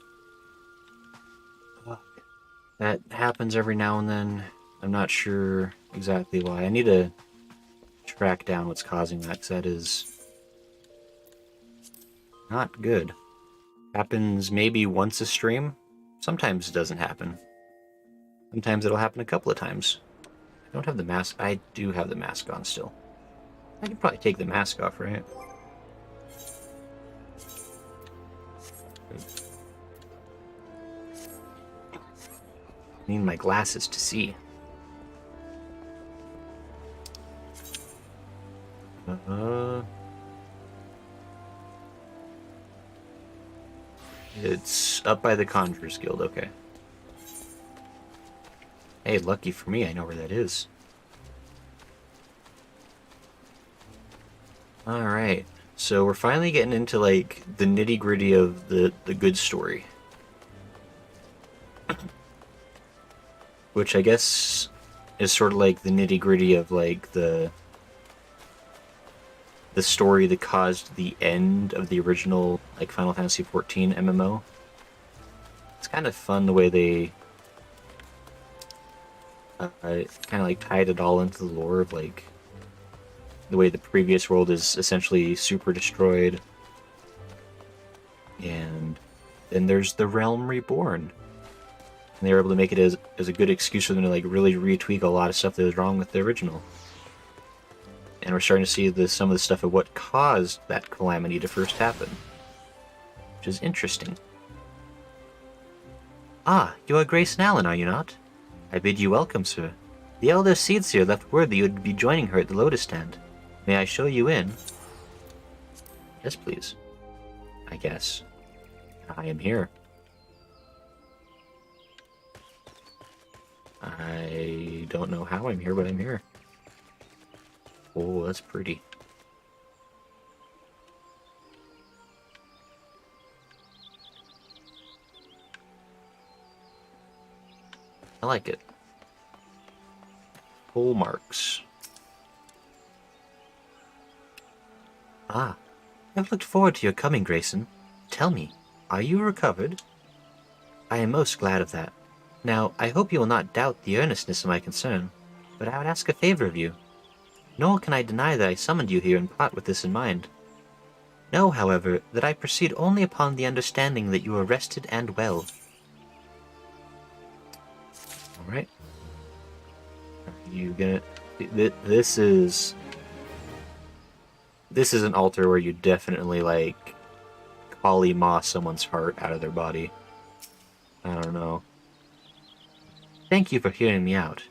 That happens every now and then. I'm not sure exactly why. I need to track down what's causing that, because that is not good. Happens maybe once a stream. Sometimes it doesn't happen. Sometimes it'll happen a couple of times. don't have the mask. I do have the mask on still. I can probably take the mask off, right? I need my glasses to see. It's up by the Conjurer's Guild, okay. Hey, lucky for me, I know where that is. Alright, so we're finally getting into, like, the nitty-gritty of the good story. Which I guess is sort of like the nitty-gritty of, like, the story that caused the end of the original, like, Final Fantasy XIV MMO. It's kind of fun the way they kind of, like, tied it all into the lore of, like, the way the previous world is essentially super destroyed. And then there's the Realm Reborn. And they were able to make it as a good excuse for them to, like, really retweak a lot of stuff that was wrong with the original. And we're starting to see some of the stuff of what caused that calamity to first happen. Which is interesting. Ah, you are Grace Allen, are you not? I bid you welcome, sir. The Elder Seedseer left word that you would be joining her at the Lotus Stand. May I show you in? Yes, please. I guess. I am here. I don't know how I'm here, but I'm here. Oh, that's pretty. I like it. Hole marks. Ah, I've looked forward to your coming, Grayson. Tell me, are you recovered? I am most glad of that. Now, I hope you will not doubt the earnestness of my concern, but I would ask a favor of you. Nor can I deny that I summoned you here in part with this in mind. Know, however, that I proceed only upon the understanding that you are rested and well. Alright. Are you gonna... This is an altar where you definitely, like, Kali Ma someone's heart out of their body. I don't know. Thank you for hearing me out.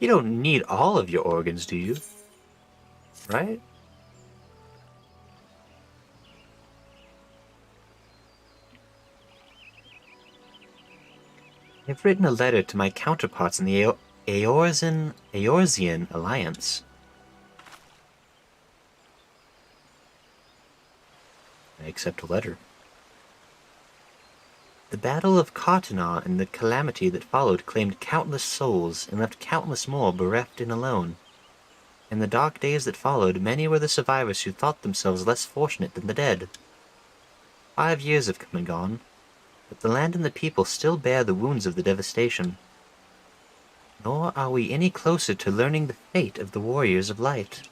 You don't need all of your organs, do you? Right? I've written a letter to my counterparts in the Eorzean Alliance. I accept a letter. The Battle of Cartenar and the calamity that followed claimed countless souls and left countless more bereft and alone. In the dark days that followed, many were the survivors who thought themselves less fortunate than the dead. 5 years have come and gone, but the land and the people still bear the wounds of the devastation. Nor are we any closer to learning the fate of the warriors of light.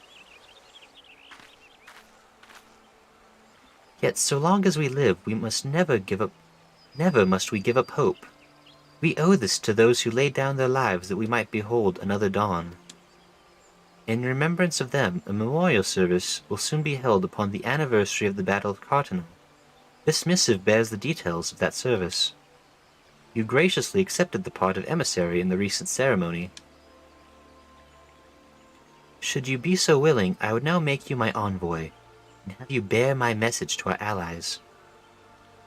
Yet so long as we live, we must never must we give up hope. We owe this to those who laid down their lives that we might behold another dawn. In remembrance of them, a memorial service will soon be held upon the anniversary of the Battle of Cartenar. This missive bears the details of that service. You graciously accepted the part of emissary in the recent ceremony. Should you be so willing, I would now make you my envoy, and have you bear my message to our allies.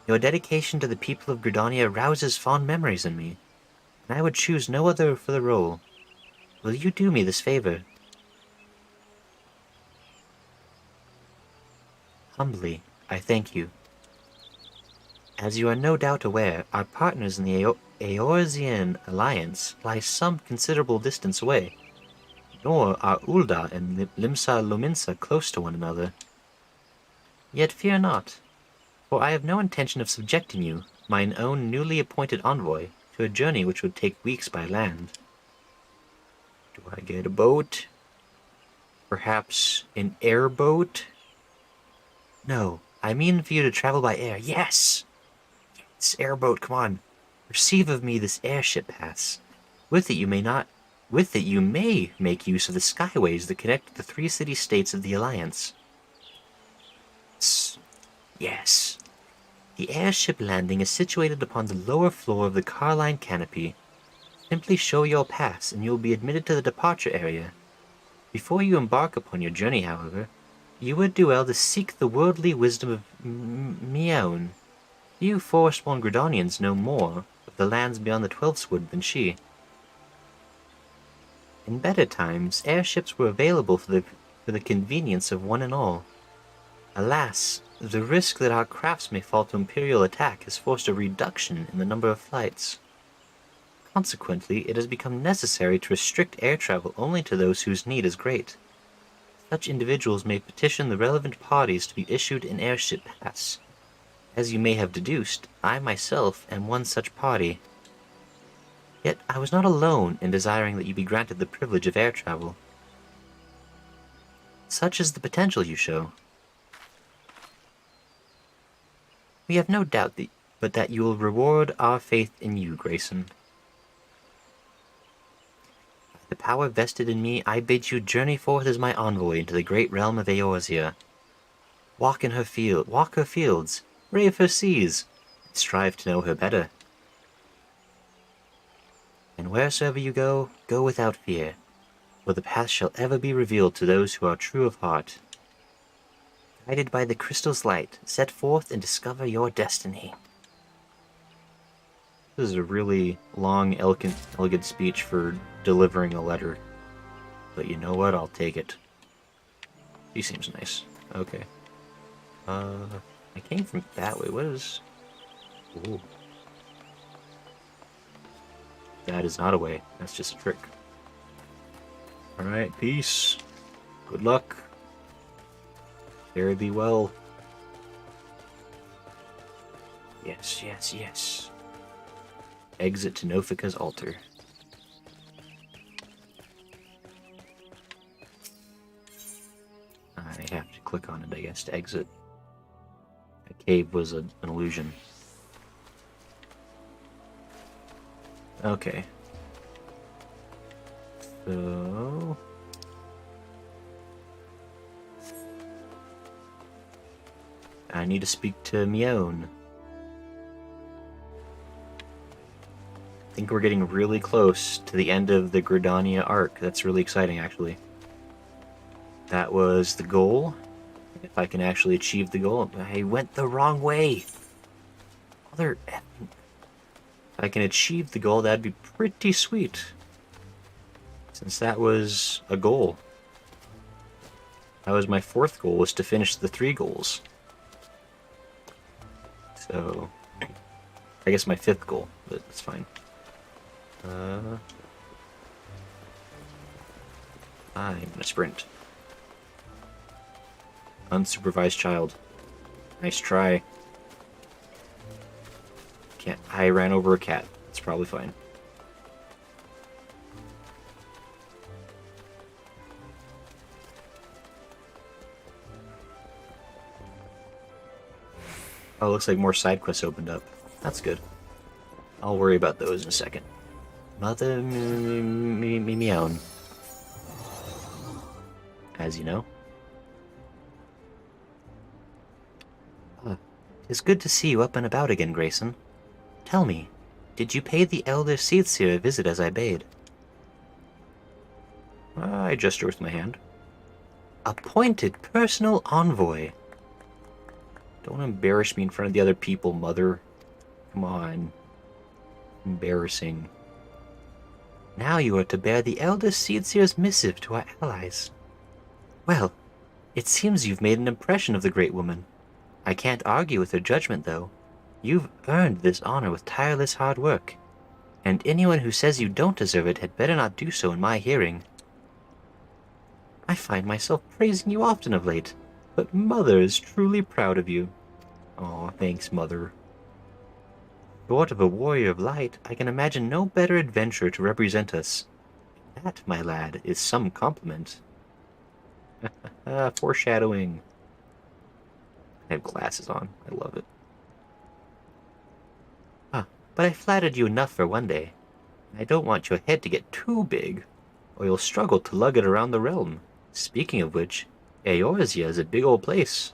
Your dedication to the people of Gridania rouses fond memories in me, and I would choose no other for the role. Will you do me this favor? Humbly, I thank you. As you are no doubt aware, our partners in the Eorzean Alliance lie some considerable distance away, nor are Ul'dah and Limsa Lominsa close to one another. Yet fear not, for I have no intention of subjecting you, mine own newly appointed envoy, to a journey which would take weeks by land. Do I get a boat? Perhaps an airboat? No, I mean for you to travel by air. Yes! Yes, airboat, come on. Receive of me this airship pass. With it you may With it, you may make use of the skyways that connect the 3 city-states of the Alliance. Yes. The airship landing is situated upon the lower floor of the Carline canopy. Simply show your pass, and you will be admitted to the departure area. Before you embark upon your journey, however, you would do well to seek the worldly wisdom of Miaoun. You Forest-born Gridanians know more of the lands beyond the 12th Wood than she. In better times, airships were available for the convenience of one and all. Alas, the risk that our crafts may fall to Imperial attack has forced a reduction in the number of flights. Consequently, it has become necessary to restrict air travel only to those whose need is great. Such individuals may petition the relevant parties to be issued an airship pass. As you may have deduced, I myself am one such party. Yet I was not alone in desiring that you be granted the privilege of air travel. Such is the potential you show. We have no doubt but that you will reward our faith in you, Grayson. By the power vested in me, I bid you journey forth as my envoy into the great realm of Eorzea. Walk her fields, brave her seas, and strive to know her better. And wheresoever you go, go without fear, for the path shall ever be revealed to those who are true of heart. Guided by the crystal's light, set forth and discover your destiny. This is a really long, elegant speech for delivering a letter. But you know what? I'll take it. He seems nice. Okay. I came from that way. What is... Ooh. That is not a way. That's just a trick. Alright, peace. Good luck. Fare thee well. Yes, yes, yes. Exit to Nofika's altar. I have to click on it, I guess, to exit. A cave was an illusion. Okay. So... I need to speak to Miaoun. I think we're getting really close to the end of the Gridania Arc. That's really exciting, actually. That was the goal. If I can actually achieve the goal. I went the wrong way. Mother effing... If I can achieve the goal, that'd be pretty sweet. Since that was a goal. That was my 4th goal, was to finish the 3 goals. So, I guess my 5th goal, but it's fine. I'm gonna sprint. Unsupervised child. Nice try. I ran over a cat. It's probably fine. Oh, looks like more side quests opened up. That's good. I'll worry about those in a second. Mother Miaoun. As you know. It's good to see you up and about again, Grayson. Tell me, did you pay the Elder Seedseer a visit as I bade? I gesture with my hand. Appointed personal envoy. Don't embarrass me in front of the other people, Mother. Come on. Embarrassing. Now you are to bear the Elder Seedseer's missive to our allies. Well, it seems you've made an impression of the great woman. I can't argue with her judgment, though. You've earned this honor with tireless hard work, and anyone who says you don't deserve it had better not do so in my hearing. I find myself praising you often of late, but Mother is truly proud of you. Aw, thanks, Mother. Short of a warrior of light, I can imagine no better adventurer to represent us. That, my lad, is some compliment. Foreshadowing. I have glasses on. I love it. But I flattered you enough for one day. I don't want your head to get too big. or you'll struggle to lug it around the realm. Speaking of which, Eorzea is a big old place.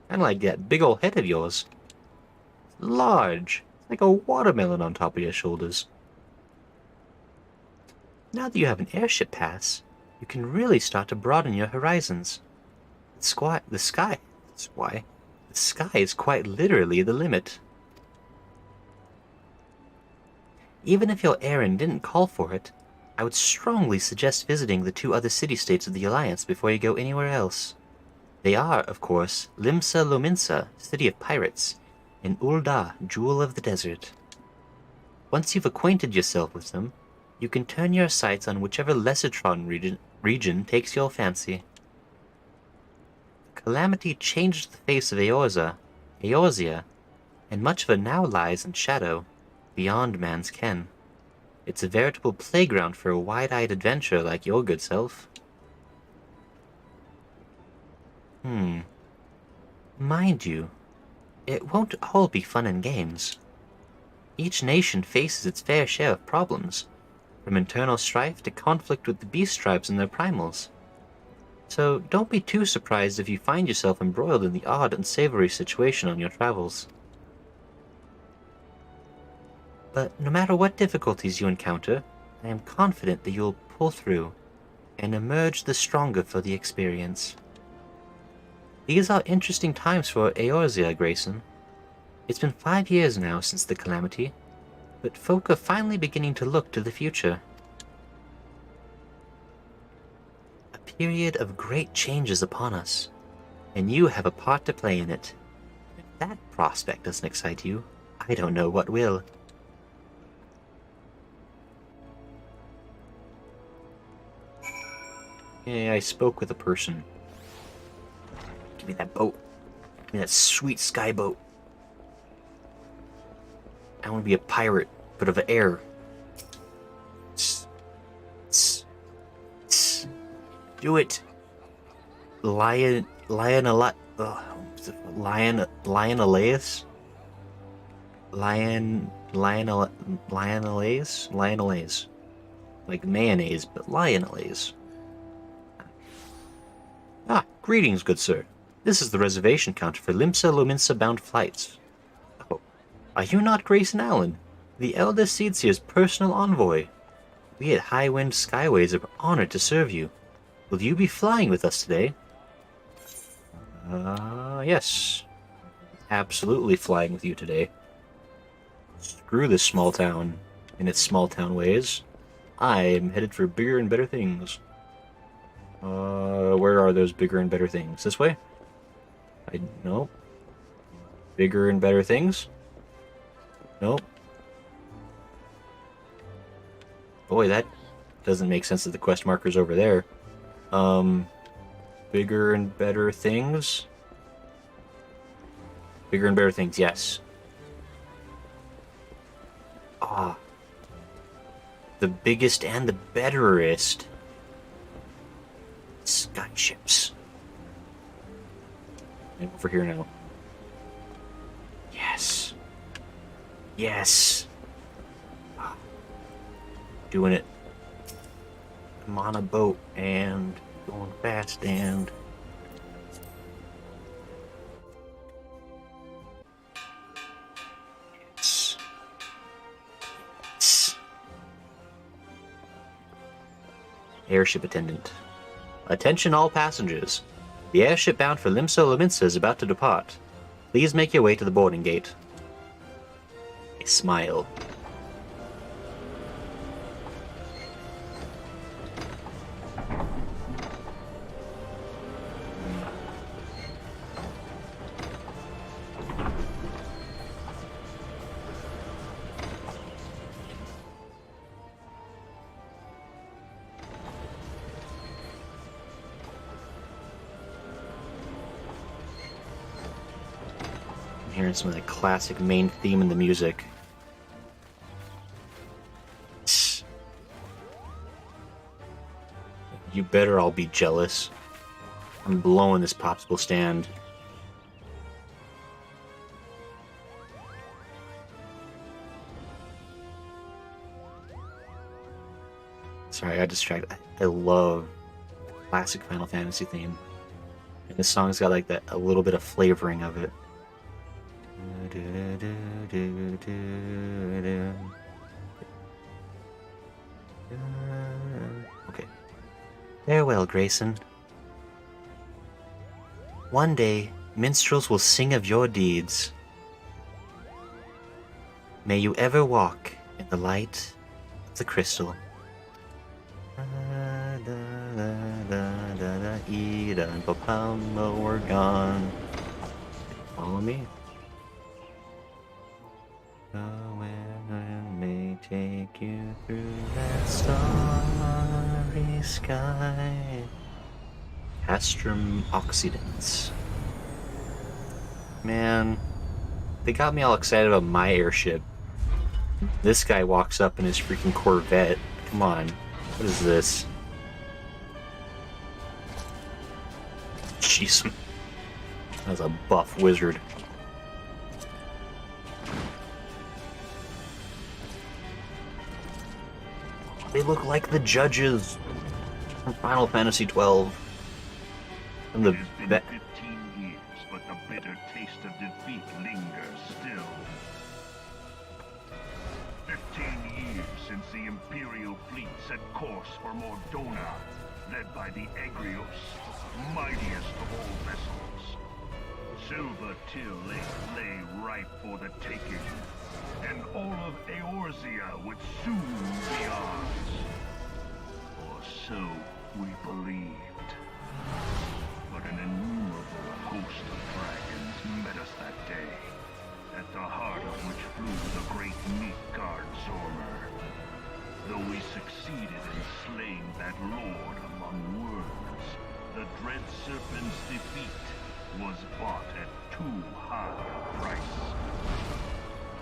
Kinda like that big old head of yours. It's large. It's like a watermelon on top of your shoulders. Now that you have an airship pass, you can really start to broaden your horizons. The sky is quite literally the limit. Even if your errand didn't call for it, I would strongly suggest visiting the 2 other city-states of the Alliance before you go anywhere else. They are, of course, Limsa Lominsa, City of Pirates, and Ul'dah, Jewel of the Desert. Once you've acquainted yourself with them, you can turn your sights on whichever lesser-trodden region takes your fancy. Calamity changed the face of Eorzea, and much of it now lies in shadow, beyond man's ken. It's a veritable playground for a wide-eyed adventurer like your good self. Mind you, it won't all be fun and games. Each nation faces its fair share of problems, from internal strife to conflict with the beast tribes and their primals. So don't be too surprised if you find yourself embroiled in the odd and savory situation on your travels. But no matter what difficulties you encounter, I am confident that you'll pull through and emerge the stronger for the experience. These are interesting times for Eorzea, Grayson. It's been 5 years now since the calamity, but folk are finally beginning to look to the future. A period of great change is upon us, and you have a part to play in it. If that prospect doesn't excite you, I don't know what will. Yeah, I spoke with a person. Give me that boat. Give me that sweet sky boat. I want to be a pirate, but of the air. Do it. Lionelaeus? Lionelaeus? Like mayonnaise, but Lionelaeus. Ah, greetings, good sir. This is the reservation counter for Limsa Lominsa bound flights. Oh, are you not Grayson Allen, the eldest Seedseer's personal envoy? We at High Wind Skyways are honored to serve you. Will you be flying with us today? Yes. Absolutely flying with you today. Screw this small town and its small town ways. I am headed for bigger and better things. Where are those bigger and better things? This way? Nope. Bigger and better things? Nope. Boy, that doesn't make sense that the quest marker's over there. Bigger and better things? Bigger and better things, yes. Ah. The biggest and the betterest. Skyships. And over here now. Yes. Yes. Ah. Doing it. I'm on a boat and going fast and... Yes. Yes. Airship attendant. Attention all passengers. The airship bound for Limsa Lominsa is about to depart. Please make your way to the boarding gate. A smile. Hearing some of the classic main theme in the music. You better all be jealous. I'm blowing this popsicle stand. Sorry, I got distracted. I love classic Final Fantasy theme. And this song's got like that a little bit of flavoring of it. Okay. Farewell, Grayson. One day, minstrels will sing of your deeds. May you ever walk in the light of the crystal. Ida and Papa were gone. Follow me. The wind may take you through that starry sky. Astrum Occidents. Man, they got me all excited about my airship. This guy walks up in his freaking Corvette. Come on. What is this? Jeez. That's a buff wizard. They look like the judges from Final Fantasy XII. And the It has been 15 years, but the bitter taste of defeat lingers still. 15 years since the Imperial fleet set course for Mordona, led by the Agrios, mightiest of all vessels. Silver Till lay ripe for the taking, and all of Eorzea would soon be ours. Or so we believed. But an innumerable host of dragons met us that day, at the heart of which flew the great Midgard Zormer. Though we succeeded in slaying that lord among worms, the dread serpent's defeat was bought at too high a price.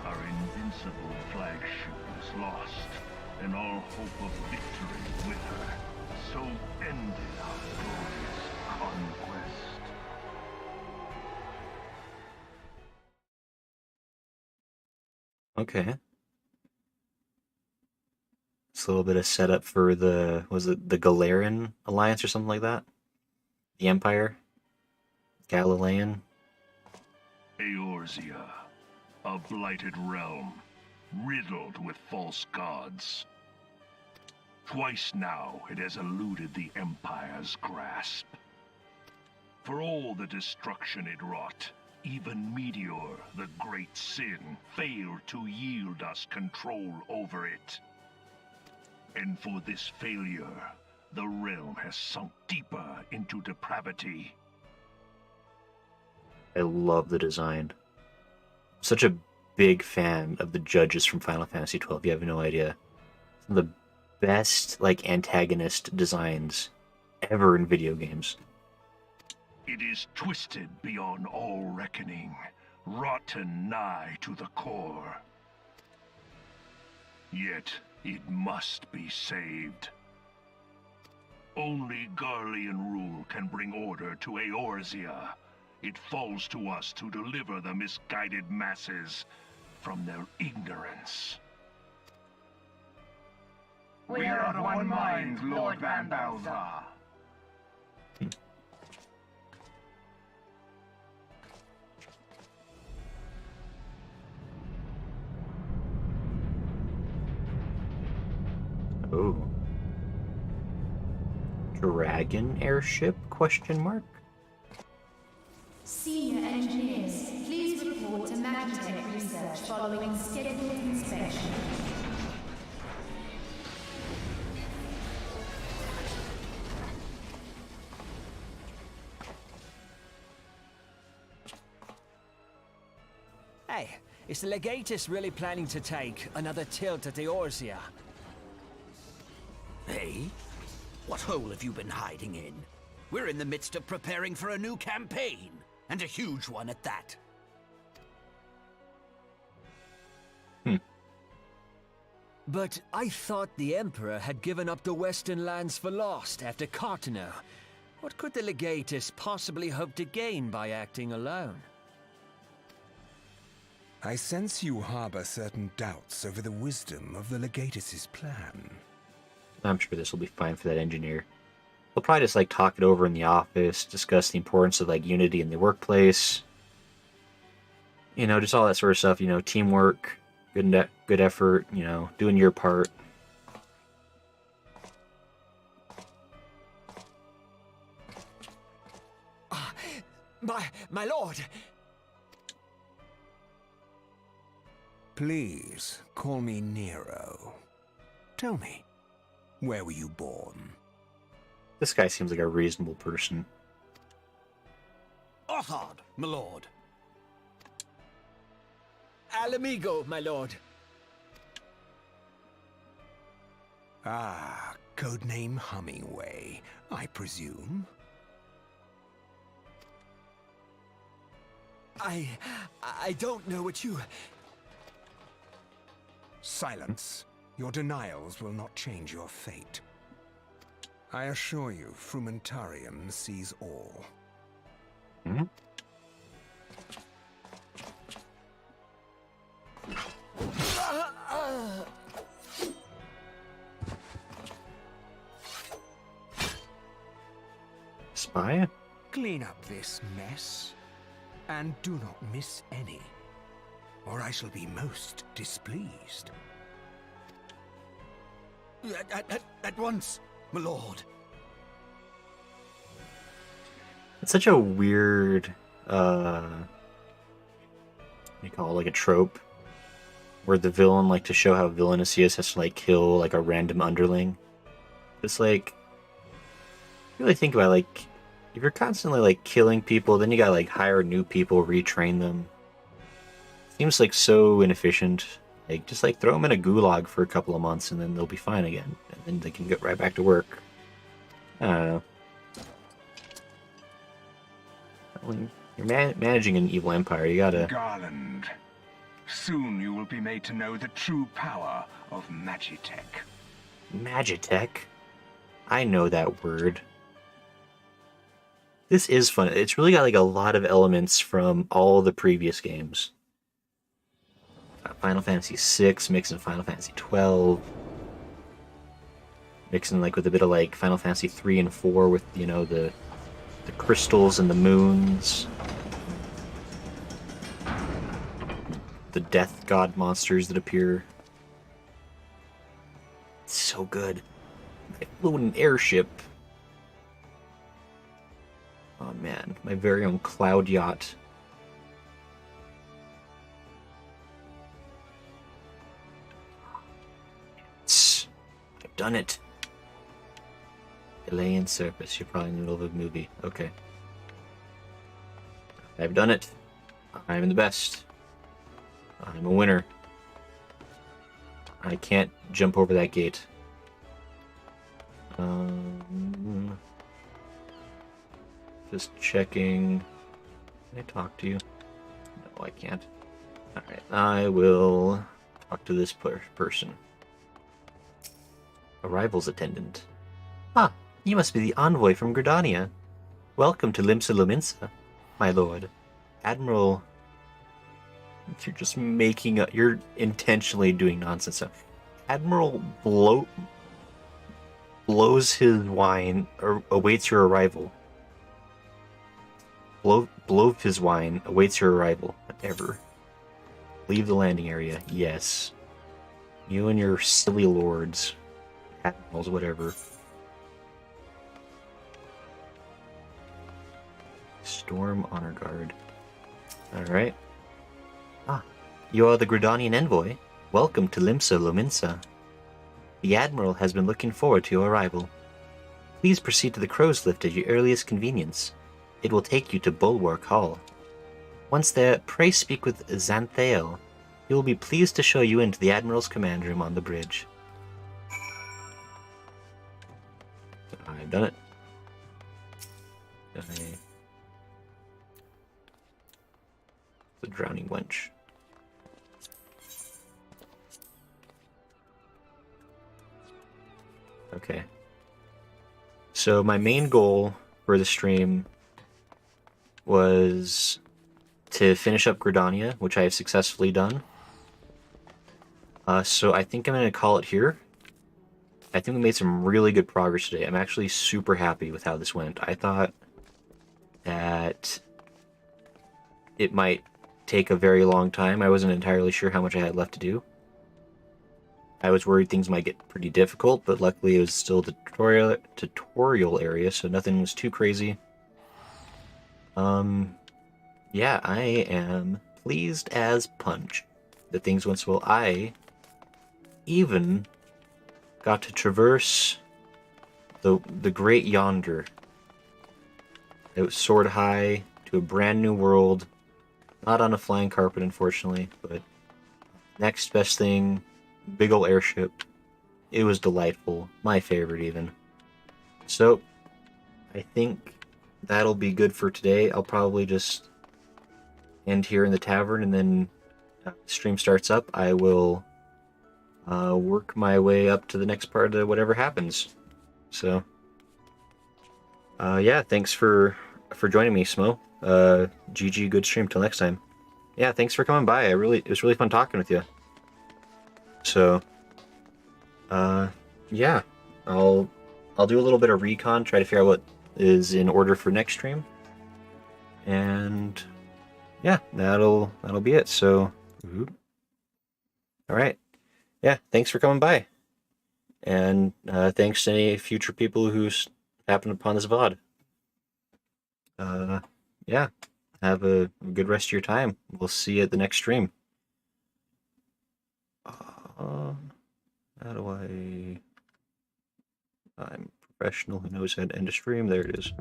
Our invincible flagship was lost, and all hope of victory with her. So ended our glorious conquest. Okay. It's a little bit of setup for the, was it the Galarian Alliance or something like that? The Empire? Galilean? Eorzea, a blighted realm, riddled with false gods. Twice now it has eluded the Empire's grasp. For all the destruction it wrought, even Meteor, the great sin, failed to yield us control over it. And for this failure, the realm has sunk deeper into depravity. I love the design. Such a big fan of the judges from Final Fantasy XII. You have no idea. Some of the best like antagonist designs ever in video games. It is twisted beyond all reckoning, rotten nigh to the core. Yet it must be saved. Only Garlean rule can bring order to Eorzea. It falls to us to deliver the misguided masses from their ignorance. We are of one mind, Lord Van Balthar. Oh. Dragon airship? Question mark? Senior engineers, please report to Magitech Research following scheduled inspection. Hey, is the Legatus really planning to take another tilt at Eorzea? Hey? What hole have you been hiding in? We're in the midst of preparing for a new campaign, and a huge one at that. But I thought the Emperor had given up the Western lands for lost after Cartano. What could the Legatus possibly hope to gain by acting alone? I sense you harbor certain doubts over the wisdom of the Legatus's plan. I'm sure this will be fine for that engineer. They'll probably just like talk it over in the office, discuss the importance of like unity in the workplace. You know, just all that sort of stuff. You know, teamwork, good effort. You know, doing your part. My lord! Please, call me Nero. Tell me, where were you born? This guy seems like a reasonable person. Othard, my lord. Alamigo, my lord. Ah, codename Hummingway, I presume. I don't know what you... Silence. Your denials will not change your fate. I assure you, Frumentarium sees all. Hmm? Spy? Clean up this mess, and do not miss any, or I shall be most displeased. At once, my lord. It's such a weird, what do you call it, like a trope, where the villain, like, to show how villainous he is, has to, like, kill, like, a random underling. It's like, really think about it, like, if you're constantly, like, killing people, then you gotta, like, hire new people, retrain them. Seems, like, so inefficient. Like, just, like, throw them in a gulag for a couple of months, and then they'll be fine again. And then they can get right back to work. I don't know. When you're managing an evil empire, you gotta... Garland. Soon you will be made to know the true power of Magitech. Magitech? I know that word. This is fun. It's really got like a lot of elements from all the previous games. Final Fantasy VI, mixing Final Fantasy XII. Mixing like with a bit of like Final Fantasy 3 and 4 with, you know, the crystals and the moons. The death god monsters that appear. It's so good. I flew in an airship. Oh man, my very own cloud yacht. I've done it. Elaine Surface, you're probably in the middle of a movie. Okay. I've done it. I'm the best. I'm a winner. I can't jump over that gate. Just checking. Can I talk to you? No, I can't. Alright, I will talk to this person. Arrivals attendant. Ah, you must be the envoy from Gridania. Welcome to Limsa Luminsa, my lord. Admiral... You're just making up... You're intentionally doing nonsense. Admiral blows his wine, or awaits your arrival. Blow his wine, awaits your arrival. Whatever. Leave the landing area. Yes. You and your silly lords. Admirals, whatever. Storm Honor Guard. Alright. Ah, you are the Gridanian Envoy. Welcome to Limsa Luminsa. The Admiral has been looking forward to your arrival. Please proceed to the Crow's Lift at your earliest convenience. It will take you to Bulwark Hall. Once there, pray speak with Xanthael. He will be pleased to show you into the Admiral's command room on the bridge. I've done it. The drowning wench. Okay. So my main goal for the stream was to finish up Gridania, which I have successfully done. So I think I'm going to call it here. I think we made some really good progress today. I'm actually super happy with how this went. I thought that it might take a very long time. I wasn't entirely sure how much I had left to do. I was worried things might get pretty difficult, but luckily it was still the tutorial area, so nothing was too crazy. Yeah, I am pleased as punch that things went so well. I even got to traverse the Great Yonder. It was soared high to a brand new world. Not on a flying carpet, unfortunately, but next best thing, big ol' airship. It was delightful. My favorite, even. So, I think that'll be good for today. I'll probably just end here in the tavern, and then the stream starts up. I will work my way up to the next part of whatever happens. So, yeah, thanks for joining me, Smo. GG, good stream. Till next time. Yeah, thanks for coming by. It was really fun talking with you. So, yeah, I'll do a little bit of recon, try to figure out what is in order for next stream, and yeah, that'll be it. So, all right, yeah, thanks for coming by, and thanks to any future people who happen upon this VOD. Yeah, have a good rest of your time. We'll see you at the next stream. How do I'm a professional who knows how to end a stream. There it is.